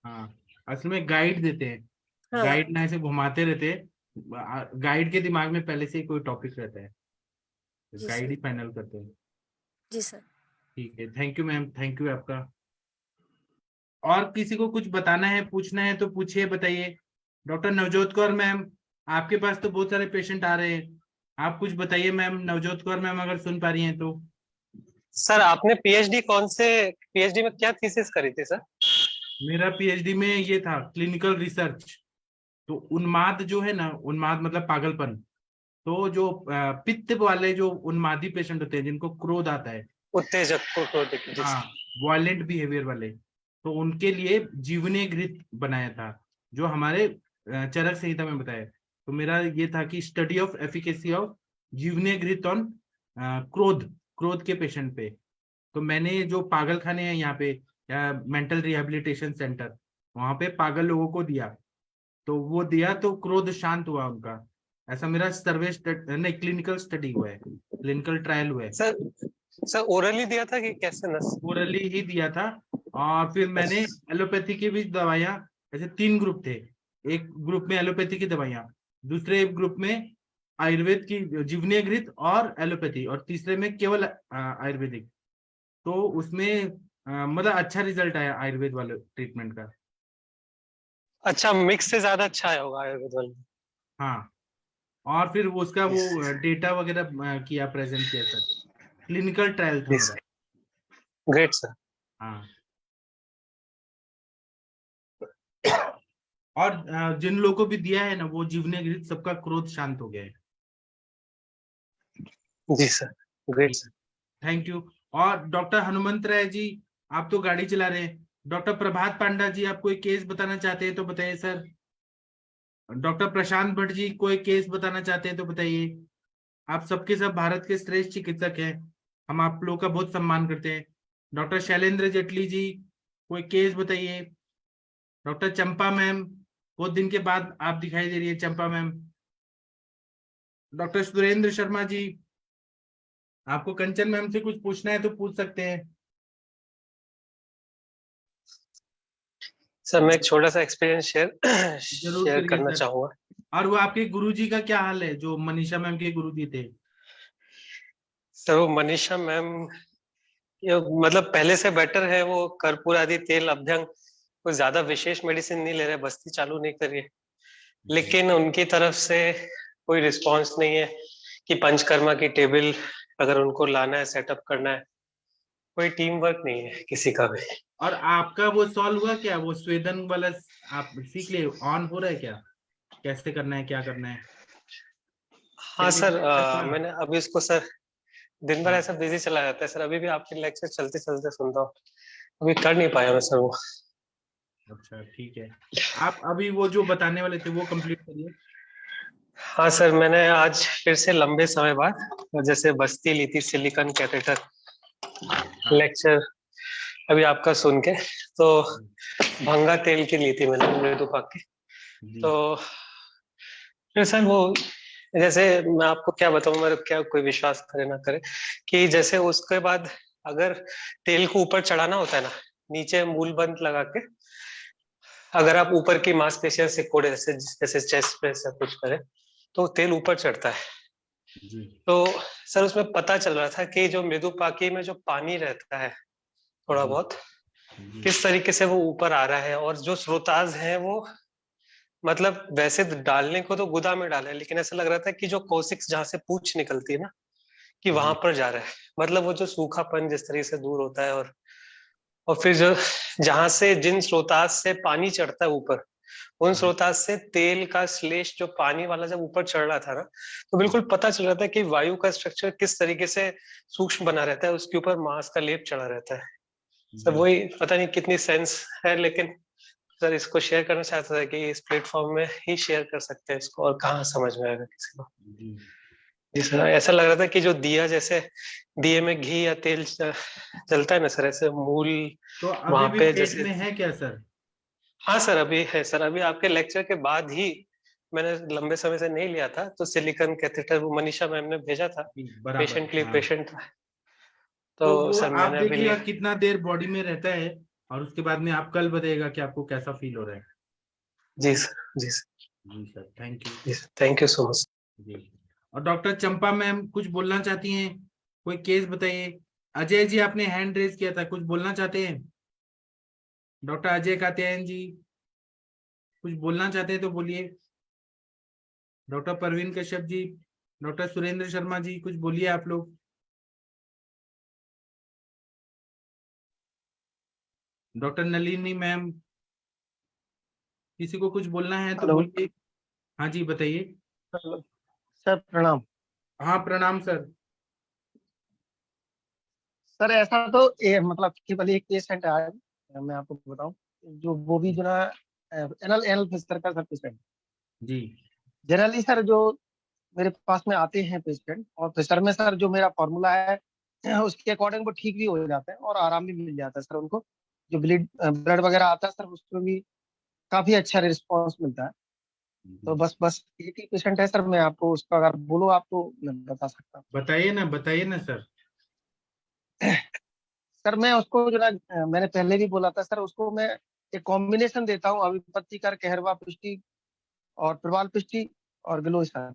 हाँ, असल में गाइड देते हैं, हाँ गाइड ना ऐसे घुमाते रहते हैं, गाइड के दिमाग में पहले से ही कोई टॉपिक रहता है, जी गाइड सर। ही फाइनल करते हैं। जी सर। ठीक है, thank you ma'am, thank you आपका। और किसी को कुछ बताना है, पूछना है तो पूछिए, बताइए। डॉक्टर नवजोत कौर मैम, आपके पास तो बहुत सारे पेशेंट आ रहे हैं, आप कुछ बताइए मैम। नवजोत कौर मैम अगर सुन पा रही हैं तो। सर आपने पीएचडी में क्या थीसिस करी थी सर? मेरा पीएचडी में ये था क्लिनिकल रिसर्च। तो उन्माद जो है ना, उन्माद मतलब पागलपन, तो जो पित्त वाले जो उन्मादी पेशेंट होते हैं जिनको क्रोध आता है, उत्तेजक को हाँ, वायलेंट बिहेवियर वाले, तो उनके लिए जीवने घृत बनाया था, जो हमारे चरक संहिता में बताया। तो मेरा ये था कि स्टडी ऑफ एफिकेसी ऑफ जीवने घृत ऑन क्रोध, क्रोध के पेशेंट पे। तो मैंने जो पागल खाने हैं यहाँ पे, या मेंटल रिहेबिलिटेशन सेंटर, वहां पे पागल लोगों को दिया, तो वो दिया तो क्रोध शांत हुआ उनका। ऐसा मेरा सर्वे नहीं, क्लिनिकल स्टडी हुआ है, क्लिनिकल ट्रायल हुआ है। सर ओरली दिया था कि कैसे नस? ओरली ही दिया था। और फिर मैंने एलोपैथी की भी दवाइयाँ, ऐसे 3 ग्रुप थे, एक ग्रुप में एलोपैथी की दवाइयाँ, दूसरे ग्रुप में आयुर्वेद की जीवनी घृत और एलोपैथी, और तीसरे में केवल आयुर्वेदिक। तो उसमें मतलब अच्छा रिजल्ट आया आयुर्वेद वाले ट्रीटमेंट का। अच्छा, मिक्स से ज्यादा अच्छा है होगा आयुर्वेद वाले। हाँ, और फिर वो उसका वो डेटा वगैरह किया, प्रेजेंट किया सर, क्लिनिकल ट्रायल था मेरा। Great sir. हाँ, और जिन लोगों को भी दिया है ना, वो जीवने घृत, सबका क्रोध शांत हो गया है। जी sir, great sir. Thank you. और डॉक्टर हनुमंत राय जी, आप तो गाड़ी चला रहे हैं। डॉक्टर प्रभात पांडा जी, आप कोई केस बताना चाहते हैं तो बताइए सर। डॉक्टर प्रशांत भट्ट जी, कोई केस बताना चाहते हैं तो बताइए। आप सबके सब भारत के श्रेष्ठ चिकित्सक हैं, हम आप लोगों का बहुत सम्मान करते हैं। डॉक्टर शैलेंद्र जेटली जी, कोई केस बताइए। डॉक्टर चंपा मैम, बहुत दिन के बाद आप दिखाई दे रही है चंपा मैम। डॉक्टर सुरेंद्र शर्मा जी, आपको कंचन मैम से कुछ पूछना है तो पूछ सकते हैं। सर मैं एक छोटा सा एक्सपीरियंस शेयर जरूर करिए करना सर। चाहूंगा। और वो आपके गुरुजी का क्या हाल है, जो मनीषा मैम के गुरुजी थे? सर वो मनीषा मैम मतलब पहले से बेटर है, वो कर्पूर आदि तेल अभ्यंग कोई ज्यादा विशेष मेडिसिन नहीं ले रहे, बस्ती चालू नहीं करी है, लेकिन उनकी तरफ से कोई रिस्पांस नहीं है कि पंचकर्मा की टेबल अगर उनको लाना है, सेटअप करना है, कोई टीम वर्क नहीं है किसी का भी। और आपका वो सॉल्व हुआ क्या, वो स्वेदन वाला आप सीख लिए, ऑन हो रहा है क्या, कैसे करना है, क्या करना है? हाँ क्या सर, अच्छा। मैंने अभी इसको सर दिन भर ऐसा बिजी चला जाता है सर, अभी भी आपके लेक्चर चलते चलते सुनता हूँ, अभी कर नहीं पाया मैं सर वो। अच्छा ठीक है, आप अभी वो जो बताने वाले थे वो कंप्लीट करिए। हाँ सर, मैंने आज फिर से लंबे समय बाद जैसे बस्ती ली थी सिलिकॉन कैथेटर लेक्चर, अभी आपका सुन के, तो भंगा तेल की ली थी मैंने मृदुपा की। तो फिर सर वो जैसे मैं आपको क्या बताऊं, मेरे क्या कोई विश्वास करे ना करे, कि जैसे उसके बाद अगर तेल को ऊपर चढ़ाना होता है ना, नीचे मूल बंद लगा के अगर आप ऊपर की मांसपेशियां से कोड़े जैसे चेस्ट पे से कुछ करें तो तेल ऊपर चढ़ता है। तो सर उसमें पता चल रहा था कि जो मृदुपाकी में जो पानी रहता है थोड़ा बहुत, किस तरीके से वो ऊपर आ रहा है, और जो स्रोताज है वो मतलब वैसे डालने को तो गुदा में डाला है, लेकिन ऐसा लग रहा था कि जो कोसिक्स जहाँ से पूंछ निकलती है ना, कि वहां पर जा रहा है, मतलब वो जो सूखापन जिस तरीके से दूर होता है, और फिर जो जहां से जिन स्रोताज से पानी चढ़ता है ऊपर, उन स्रोताज से तेल का श्लेष जो पानी वाला जब ऊपर चढ़ रहा था ना, तो बिल्कुल पता चल रहा था कि वायु का स्ट्रक्चर किस तरीके से सूक्ष्म बना रहता है, उसके ऊपर मांस का लेप चढ़ा रहता है। सब वही पता नहीं कितनी सेंस है, लेकिन सर इसको शेयर करना चाहता था कि इस प्लेटफॉर्म में ही शेयर कर सकते हैं इसको, और कहाँ समझ में आएगा किसी को। जी सर, ऐसा लग रहा था कि जो दिया जैसे दिए में घी या तेल जलता है ना सर, ऐसे मूल तो वहां अभी भी पे पेट जैसे। में है क्या सर? हाँ सर अभी है सर, अभी आपके लेक्चर के बाद ही मैंने लंबे समय से नहीं लिया था, तो सिलिकॉन कैथेटर वो मनीषा मैम ने भेजा था पेशेंट के लिए, पेशेंट था, तो तो वो सर आप मैंने अभी लिया। देखिएगा कितना देर बॉडी में रहता है, और उसके बाद में आप कल बताइएगा कि आपको कैसा फील हो रहा है। जी सर, जी सर, जी सर, थैंक यू। जी sir, thank you so much. जी, और डॉक्टर चंपा मैम कुछ बोलना चाहती हैं, कोई केस बताइए। अजय जी आपने हैंड रेज किया था, कुछ बोलना चाहते हैं? डॉक्टर अजय कात्यायन जी कुछ बोलना चाहते हैं तो बोलिए। डॉक्टर परवीन कश्यप जी, डॉक्टर सुरेंद्र शर्मा जी, कुछ बोलिए आप लोग। डॉक्टर नलिनी मैम, किसी को कुछ बोलना है तो बोलिए। हाँ जी बताइए। सर प्रणाम। हाँ प्रणाम सर। सर ऐसा तो मतलब केवल एक पेशेंट है आज, मैं आपको बताऊं, जो वो भी जो ना एनल एनल फिस्टर का सर पेशेंट जी। जनरली सर जो मेरे पास में आते हैं पेशेंट, और फिस्टर में सर जो मेरा फॉर्मूला है उसके अकॉर्डिंग वो ठीक भी हो जाते हैं और आराम भी मिल जाता है सर उनको। जो ब्लड वगैरह आता है सर उसमें भी काफी अच्छा रिस्पॉन्स मिलता है। तो बस बस एक ही पेशेंट है सर, मैं आपको उसका अगर बोलो आप तो मैं बता सकता हूँ। बताइए ना सर। सर मैं उसको जो ना मैंने पहले भी बोला था सर, उसको मैं एक कॉम्बिनेशन देता हूँ, अभिपत्तिकर, कहरवा पुष्टि और प्रवाल पुष्टि और ग्लो सर,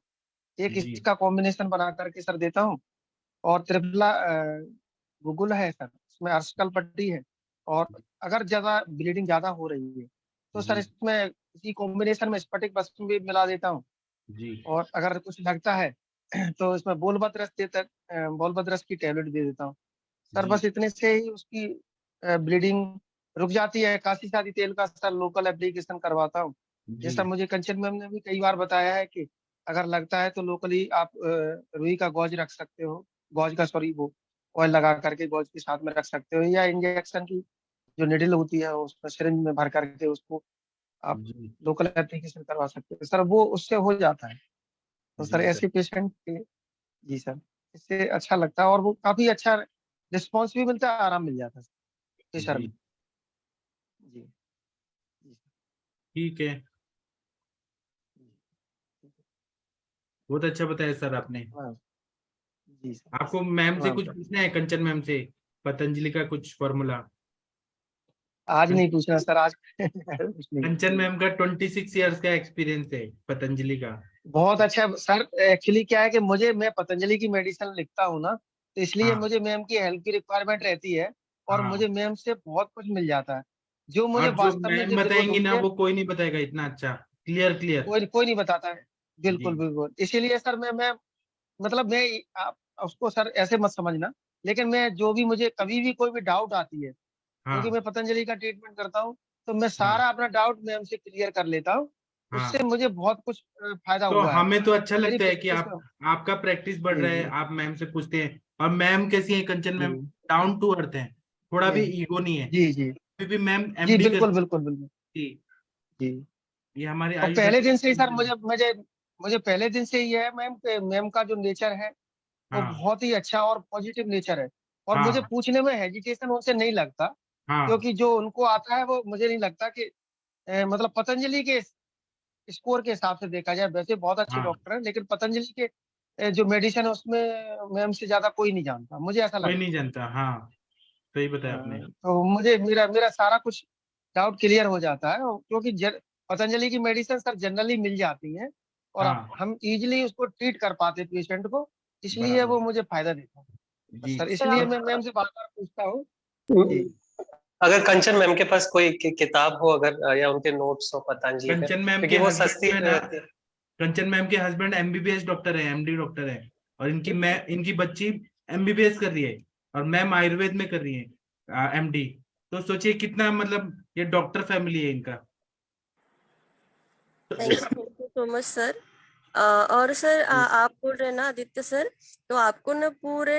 एक इसका कॉम्बिनेशन बना करके सर देता हूँ। और त्रिफला गूगल है सर, उसमें अर्शकल पट्टी है, और अगर ज्यादा ब्लीडिंग ज्यादा हो रही है तो सर इसमें इसी कॉम्बिनेशन में स्फटिक भस्म भी मिला देता हूँ। और अगर कुछ लगता है तो इसमें बोलभद्रस की टैबलेट दे देता हूँ सर। बस इतने से ही उसकी ब्लीडिंग रुक जाती है। काशी शादी तेल का सर लोकल एप्लीकेशन करवाता हूँ। जैसा मुझे कंचन मैम ने भी कई बार बताया है कि अगर लगता है तो लोकली आप रुई का गौज रख सकते हो, गौज का सॉरी वो ऑयल लगा करके गौज के साथ में रख सकते हो, या इंजेक्शन की जो निडल होती है उसमें सिरिंज में भर करके उसको आप लोकल एप्लीकेशन करवा सकते हो सर, वो उससे हो जाता है। तो सर ऐसे पेशेंट के जी सर इससे अच्छा लगता है, और वो काफी अच्छा रिस्पॉन्स भी मिलता है, आराम मिल जाता है प्रेशर में। जी ठीक है, बहुत अच्छा बताया सर आपने। जी सर। आपको मैम से कुछ पूछना है, कंचन मैम से, पतंजलि का कुछ फॉर्मूला? आज नहीं पूछना सर, आज कुछ नहीं। कंचन मैम का 26 इयर्स का एक्सपीरियंस है पतंजलि का। बहुत अच्छा सर। एक्चुअली क्या है कि मैं पतंजलि की मेडिसिन लिखता हूँ ना, तो इसलिए हाँ। मुझे मैम की हेल्प की रिक्वायरमेंट रहती है, और हाँ। मुझे मैम से बहुत कुछ मिल जाता है, जो मुझे और जो वास्तव में मैम जो ग्रोथ बताएंगी ना होती है वो कोई नहीं बताएगा इतना अच्छा, क्लियर। कोई नहीं बताता है। बिल्कुल जी। बिल्कुल, इसीलिए सर मैं मतलब मैं आप उसको सर ऐसे मत समझना, लेकिन मैं जो भी मुझे कभी भी कोई भी डाउट आती है, क्योंकि हाँ। मैं पतंजलि का ट्रीटमेंट करता हूँ, तो मैं हाँ। सारा अपना डाउट मैम से क्लियर कर लेता हूँ। हाँ। उससे मुझे बहुत कुछ फायदा तो हुआ है। हमें तो अच्छा मेरी लगता है कि प्रैक्टिस आप में। आपका प्रैक्टिस बढ़ जी रहा है, जी आप मैम से पूछते हैं। और मैम कैसी है कंचन जी मैम? डाउन टू अर्थ है, थोड़ा जी भी ईगो नहीं है। जी जी अभी भी मैम जी एमडी बिल्कुल करती बिल्कुल बिल्कुल थी। जी। ये हमारे और आयुष पहले दिन से ही सर डॉक्टर। मुझे पहले दिन से ही है मैम मैम का जो नेचर है वो हाँ। बहुत ही अच्छा और पॉजिटिव नेचर है, और मुझे हाँ। पूछने में हेजिटेशन उनसे नहीं लगता, हाँ। क्योंकि जो उनको आता है वो मुझे नहीं लगता कि मतलब पतंजलि के स्कोर के हिसाब से देखा जाए, वैसे बहुत अच्छे हाँ। डॉक्टर हैं, लेकिन पतंजलि के जो मेडिसिन है उसमें मैम से ज्यादा कोई नहीं जानता, मुझे ऐसा कोई लगता नहीं जानता। हाँ, सही बताया आपने। है। तो मुझे मेरा मेरा सारा कुछ डाउट क्लियर हो जाता है, क्योंकि पतंजलि की मेडिसिन सर जनरली मिल जाती है, और हाँ, हम इजीली उसको ट्रीट कर पाते पेशेंट को, इसलिए वो बराबर। मुझे फायदा देता है। जी। सर सर इसलिए आप मैं मैम से बार बार पूछता हूँ। जी अगर कंचन मैम के पास कोई किताब हो अगर या उनके नोट्स हो पतंजलि पे, कंचन मैम के क्योंकि वो हस्बैंड सस्ती जो है ना, रहती है। कंचन मैम के हस्बैंड एमबीबीएस डॉक्टर है, एमडी डॉक्टर है। और इनकी बच्ची एमबीबीएस कर रही है, और मैम आयुर्वेद में कर रही है एमडी। तो सोचिए कितना, मतलब ये डॉक्टर फैमिली है इनका। Thank you so much sir. और सर आप बोल रहे हैं ना आदित्य सर, तो आपको ना पूरे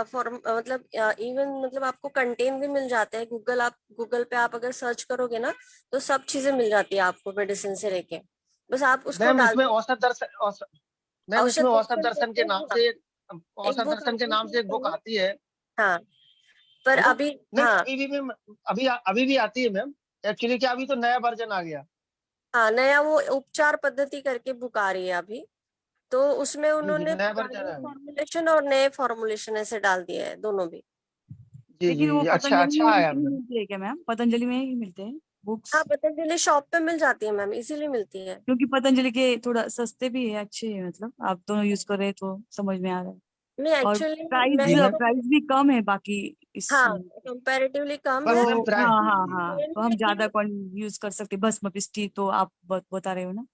फॉर्म मतलब इवन मतलब आपको कंटेन भी मिल जाते हैं। गूगल पे आप अगर सर्च करोगे ना तो सब चीजें मिल जाती है आपको मेडिसिन से लेके। बस आप उसको मैम डाल इसमें दो। मैम औषध इसमें औषध दर्शन दर्शन करके के नाम हाँ से एक औषध बुक दर्शन के आती नाम है से एक बुक पहले। आती है हाँ पर है ना। अभी नहीं हाँ अभी भी मैम, अभी भी आती है मैम। एक्चुअली क्या, अभी तो नया वर्जन आ गया। हाँ नया वो उपचार पद्धति करके बुक आ रही है अभी। तो उसमें जी जी उन्होंने नया वर्जन पुराने है। फॉर्मुलेशन और नए फॉर्मुलेशन ऐसे डाल दिए हैं दोनों भी। जी लेकिन जी वो जी अच्छा पतंजलि अच्छा में आया नहीं मैम। मिलती है क्या मैम? पतंजलि में ही मिलते हैं हाँ बुक्स? पतंजलि शॉप पे मिल जाती है मैम, इजीली मिलती है। क्योंकि पतंजलि के थोड़ा सस्ते भी है, अच्छे है, मतलब आप दोनों यूज कर रहे हैं तो समझ में आ रहा है। नहीं और एक्चुअली प्राइस जी मैंने मैम। तो प्राइस भी कम है बाकी इस। हाँ कंपैरेटिवली कम बस है। मैम तो हाँ हाँ हाँ, तो हम ज्यादा मैंने कौन यूज कर सकते, बस मपिस्टी तो आप बता रहे हो ना,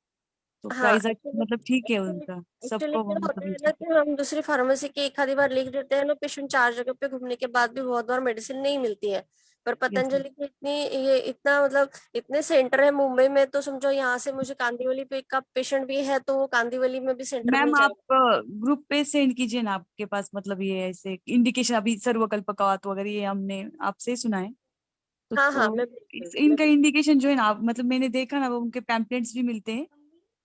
तो हाँ प्राइस मतलब ठीक है उनका, एक्चुअली सबको क्या होता मतलब है यूज ना कर। कि हम दूसरी फार्मेसी की एक आधी बार लिख देते हैं ना, पेशेंट 4 जगह पे घूमने के बाद भी बहुत बार मेडिसिन नहीं मिलती है। पर यस पतंजलि की ये इतना मतलब इतने सेंटर है मुंबई में, तो समझो यहाँ से मुझे कांदिवली पे का पेशेंट भी है तो वो कांदिवली में भी सेंटर मिल मैम आप जाएगा। ग्रुप पे सेंड कीजिए ना आपके पास, मतलब ये ऐसे इंडिकेशन अभी सर्वकल्पकवात वगैरह ये हमने आपसे ही सुना है। हाँ हाँ तो मैं बिल्कुल इनका इंडिकेशन जो है ना मतलब मैंने देखा ना, वो उनके पैम्पलेट्स भी मिलते हैं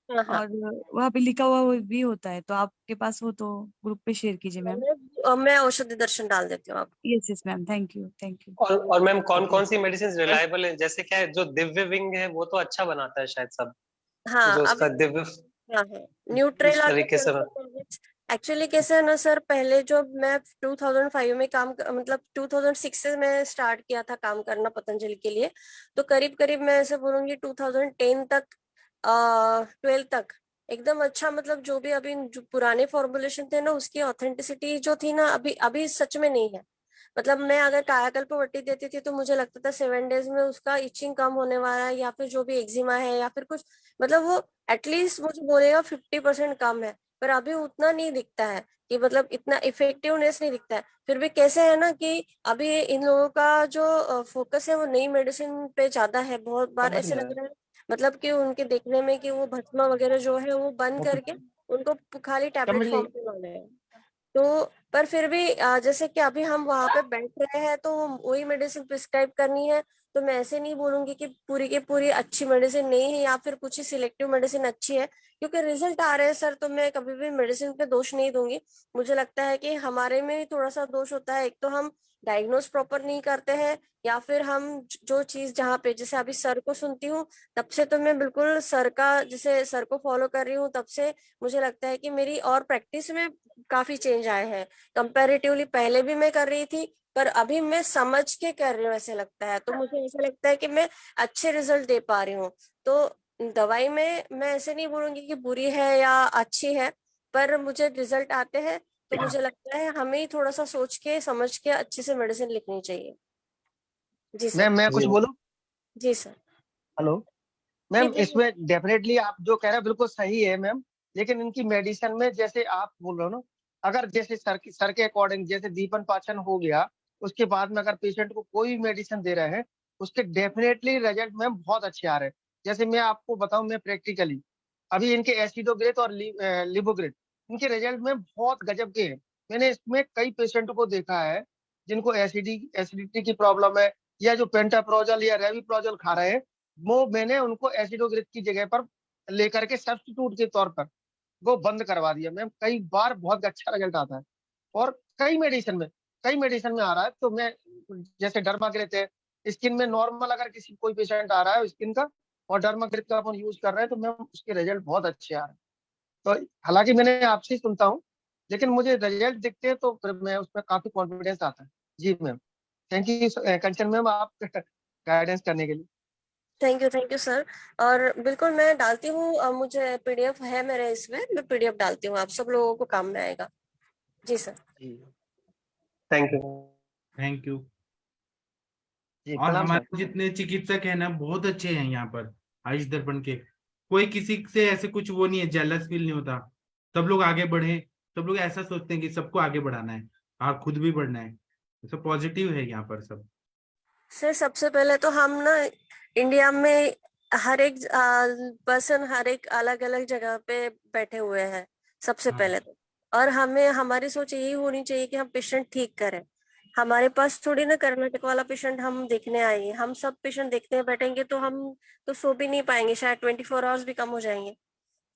हाँ हाँ और वहाँ पे लिखा हुआ भी होता है, तो आपके पास हो तो ग्रुप पे शेयर कीजिए मैम। मैं औषधि दर्शन डाल देती हूँ आप। Yes yes ma'am, thank you thank you. और मैम कौन जी कौन सी मेडिसिन रिलायबल है, जैसे क्या है जो दिव्य विंग है वो तो अच्छा बनाता है शायद सब, हाँ जो अभी उसका दिव्य हाँ है न्यूट्रेल उस तरीके से एक्चुअली कैसे है ना सर, पहले जो मैं 2005 में मतलब 2006 से मैं स्टार्ट किया था काम करना पतंजलि के लिए। तो करीब करीब मैं ऐसे बोलूंगी 2010 तक 12 तक एकदम अच्छा, मतलब जो भी अभी जो पुराने फॉर्मुलेशन थे ना उसकी ऑथेंटिसिटी जो थी ना अभी अभी सच में नहीं है। मतलब मैं अगर कायाकल्प वट्टी देती थी तो मुझे लगता था 7 डेज में उसका इचिंग कम होने वाला है, या फिर जो भी एक्जिमा है या फिर कुछ, मतलब वो एटलीस्ट मुझे बोलेगा 50% कम है। पर अभी उतना नहीं दिखता है कि मतलब इतना इफेक्टिवनेस नहीं दिखता है। फिर भी कैसे है ना कि अभी इन लोगों का जो फोकस है वो नई मेडिसिन पे ज्यादा है। बहुत बार समझ ऐसे गया। लग रहा है मतलब कि उनके देखने में कि वो भस्मा वगैरह जो है वो बंद करके उनको खाली टैबलेट समझ फॉर्म गई। पे लाना है। तो पर फिर भी जैसे कि अभी हम वहां पे बैठ रहे हैं तो वही मेडिसिन प्रिस्क्राइब करनी है। तो मैं ऐसे नहीं बोलूंगी कि पूरी की पूरी अच्छी मेडिसिन नहीं है या फिर कुछ ही सिलेक्टिव मेडिसिन अच्छी है, क्योंकि रिजल्ट आ रहे हैं सर। तो मैं कभी भी मेडिसिन पे दोष नहीं दूंगी। मुझे लगता है कि हमारे में भी थोड़ा सा दोष होता है, एक तो हम डायग्नोस प्रॉपर नहीं करते हैं, या फिर हम जो चीज जहाँ पे जैसे अभी सर को सुनती हूँ तब से तो मैं बिल्कुल सर का जैसे सर को फॉलो कर रही हूँ, तब से मुझे लगता है कि मेरी और प्रैक्टिस में काफी चेंज आए हैं। कंपैरेटिवली पहले भी मैं कर रही थी पर अभी मैं समझ के कर रही हूँ ऐसे लगता है, तो मुझे ऐसा लगता है कि मैं अच्छे रिजल्ट दे पा रही हूँ। तो दवाई में मैं ऐसे नहीं बोलूंगी कि बुरी है या अच्छी है, पर मुझे रिजल्ट आते हैं तो मुझे लगता है हमें ही थोड़ा सा सोच के समझ के अच्छे से मेडिसिन लिखनी चाहिए। जी सर। मैम मैं कुछ बोलूं? जी सर। हेलो जी मैम, बोलिए। इसमें डेफिनेटली आप जो कह रहे हैं बिल्कुल सही है मैम, लेकिन इनकी मेडिसिन में जैसे आप बोल रहे हो ना, अगर जैसे सर के अकॉर्डिंग जैसे दीपन पाचन हो गया, उसके बाद में अगर पेशेंट को कोई मेडिसिन दे रहे हैं, उसके डेफिनेटली रिजल्ट मैम बहुत अच्छे आ रहे हैं। जैसे मैं आपको बताऊं, मैं प्रैक्टिकली अभी इनके एसिडोग्रेथ और लिबोग्रेथ, इनके रिजल्ट में बहुत गजब के हैं। मैंने इसमें कई पेशेंट को देखा है जिनको एसिडिटी की प्रॉब्लम है, या जो पेंटाप्रोजल या रेविप्रोजल खा रहे हैं, वो मैंने उनको एसिडोग्रेथ की जगह पर लेकर के सब्स्टिट्यूट के तौर पर वो बंद करवा दिया मैम। कई बार बहुत अच्छा रिजल्ट आता है, और कई मेडिसिन में आ रहा है। तो मैं जैसे डर्माग्रेथ है, स्किन में नॉर्मल अगर किसी कोई पेशेंट आ रहा है स्किन का और डर्माग्रेथ का अपन यूज कर रहे हैं, तो मैम उसके रिजल्ट बहुत अच्छे आ रहे हैं। तो हालांकि मैंने आपसे ही सुनता हूँ, लेकिन मुझे रिजल्ट दिखते हैं तो फिर मैं उसमें काफी कॉन्फिडेंस आता है। जी ma'am, thank you Kanchan ma'am, आप गाइडेंस करने के लिए। Thank you sir. और बिल्कुल मैं डालती हूँ, मुझे पीडीएफ है मेरे इसमें, मैं पीडीएफ डालती हूँ, आप सब लोगों को काम में आएगा। जी sir. Thank you. Thank you. जी और प्रणाम सर। हमारे जितने चिकित्सक हैं ना बहुत अच्छे हैं यहाँ पर आयुष दर्पण के। कोई किसी से ऐसे कुछ वो नहीं है, जेलस फील नहीं होता। सब लोग आगे बढ़े, सब लोग ऐसा सोचते हैं कि सबको आगे बढ़ाना है और खुद भी बढ़ना है। सब पॉजिटिव है यहाँ पर सब। सर सबसे पहले तो हम ना इंडिया में हर एक पर्सन हर एक अलग अलग जगह पे बैठे हुए हैं सबसे हाँ। पहले तो। और हमें हमारी सोच यही होनी चाहिए कि हम पेशेंट ठीक करें। हमारे पास थोड़ी ना कर्नाटक वाला पेशेंट हम देखने आएंगे, हम सब पेशेंट देखने बैठेंगे तो हम तो सो भी नहीं पाएंगे, शायद 24 आवर्स भी कम हो जाएंगे।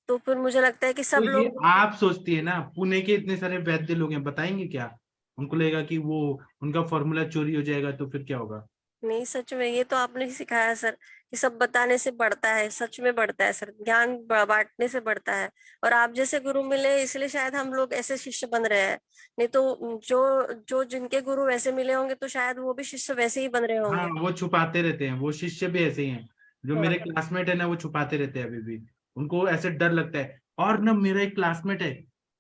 तो फिर मुझे लगता है कि तो सब ये लोग आप सोचती है ना, पुणे के इतने सारे वैद्य लोग हैं, बताएंगे क्या? उनको लगेगा कि वो उनका फॉर्मूला चोरी हो जाएगा तो फिर क्या होगा? नहीं, सच में ये तो आपने ही सिखाया सर कि सब बताने से बढ़ता है, सच में बढ़ता है सर, ज्ञान बांटने से बढ़ता है। और आप जैसे गुरु मिले इसलिए शायद हम लोग ऐसे शिष्य बन रहे हैं, नहीं तो जो जो जिनके गुरु वैसे मिले होंगे तो शायद वो भी शिष्य वैसे ही बन रहे हाँ, होंगे। वो छुपाते रहते हैं, वो शिष्य भी ऐसे ही हैं। जो मेरे हाँ। क्लासमेट है ना वो छुपाते रहते हैं अभी भी। उनको ऐसे डर लगता है। और ना मेरा एक क्लासमेट है,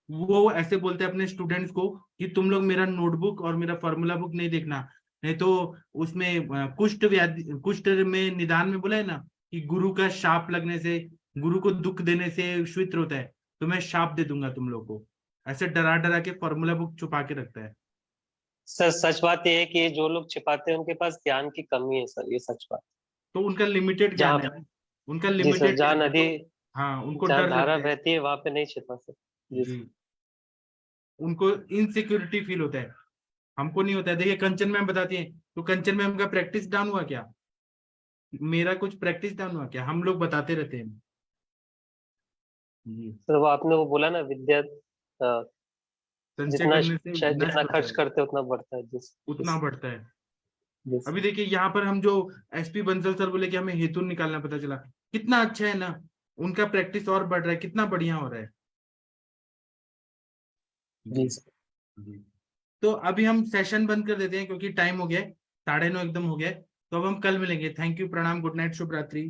वो ऐसे बोलते हैं अपने स्टूडेंट्स को कि तुम लोग मेरा नोटबुक और मेरा फॉर्मूला बुक नहीं देखना, नहीं तो उसमें कुष्ठ व्याधि, कुष्ठ में निदान में बोला है ना कि गुरु का शाप लगने से, गुरु को दुख देने से श्वित्र होता है, तो मैं शाप दे दूंगा तुम लोग को। ऐसे डरा डरा के फॉर्मूला बुक छुपा के रखता है। सर सच बात ये है कि जो लोग छिपाते हैं उनके पास ज्ञान की कमी है सर, ये सच बात। तो उनका लिमिटेड ज्ञान जहाँ, है, उनका जी सर, लिमिटेड जहाँ ज्ञान है, नदी, तो हाँ उनको जहाँ डर धारा लगता है। बहती है वहां पे नहीं छिपा सर। जी जी, उनको इनसिक्योरिटी फील होता है, हमको नहीं होता है। देखिए कंचन मैम बताती है, तो कंचन मैम का प्रैक्टिस डाउन हुआ क्या? मेरा कुछ प्रैक्टिस डाउन हुआ क्या? हम लोग बताते रहते हैं। जी, सर वो आपने वो बोला ना, विद्या संचय जितना करने से शायद नष्ट जितना होता खर्च है करते हैं उतना बढ़ता है। उतना बढ़ता है। जिस अभी देखिए यहाँ पर हम जो एसपी बंसल सर बोले कि हमें हेतु निकालना पता चला, कितना अच्छा है ना। उनका प्रैक्टिस और बढ़ रहा है, कितना बढ़िया हो रहा है। जी जी जी। तो अभी हम सेशन बंद कर देते हैं क्योंकि टाइम हो गया है, 9:30 एकदम हो गया है। तो अब हम कल मिलेंगे। थैंक यू, प्रणाम, गुड नाइट, शुभ रात्रि।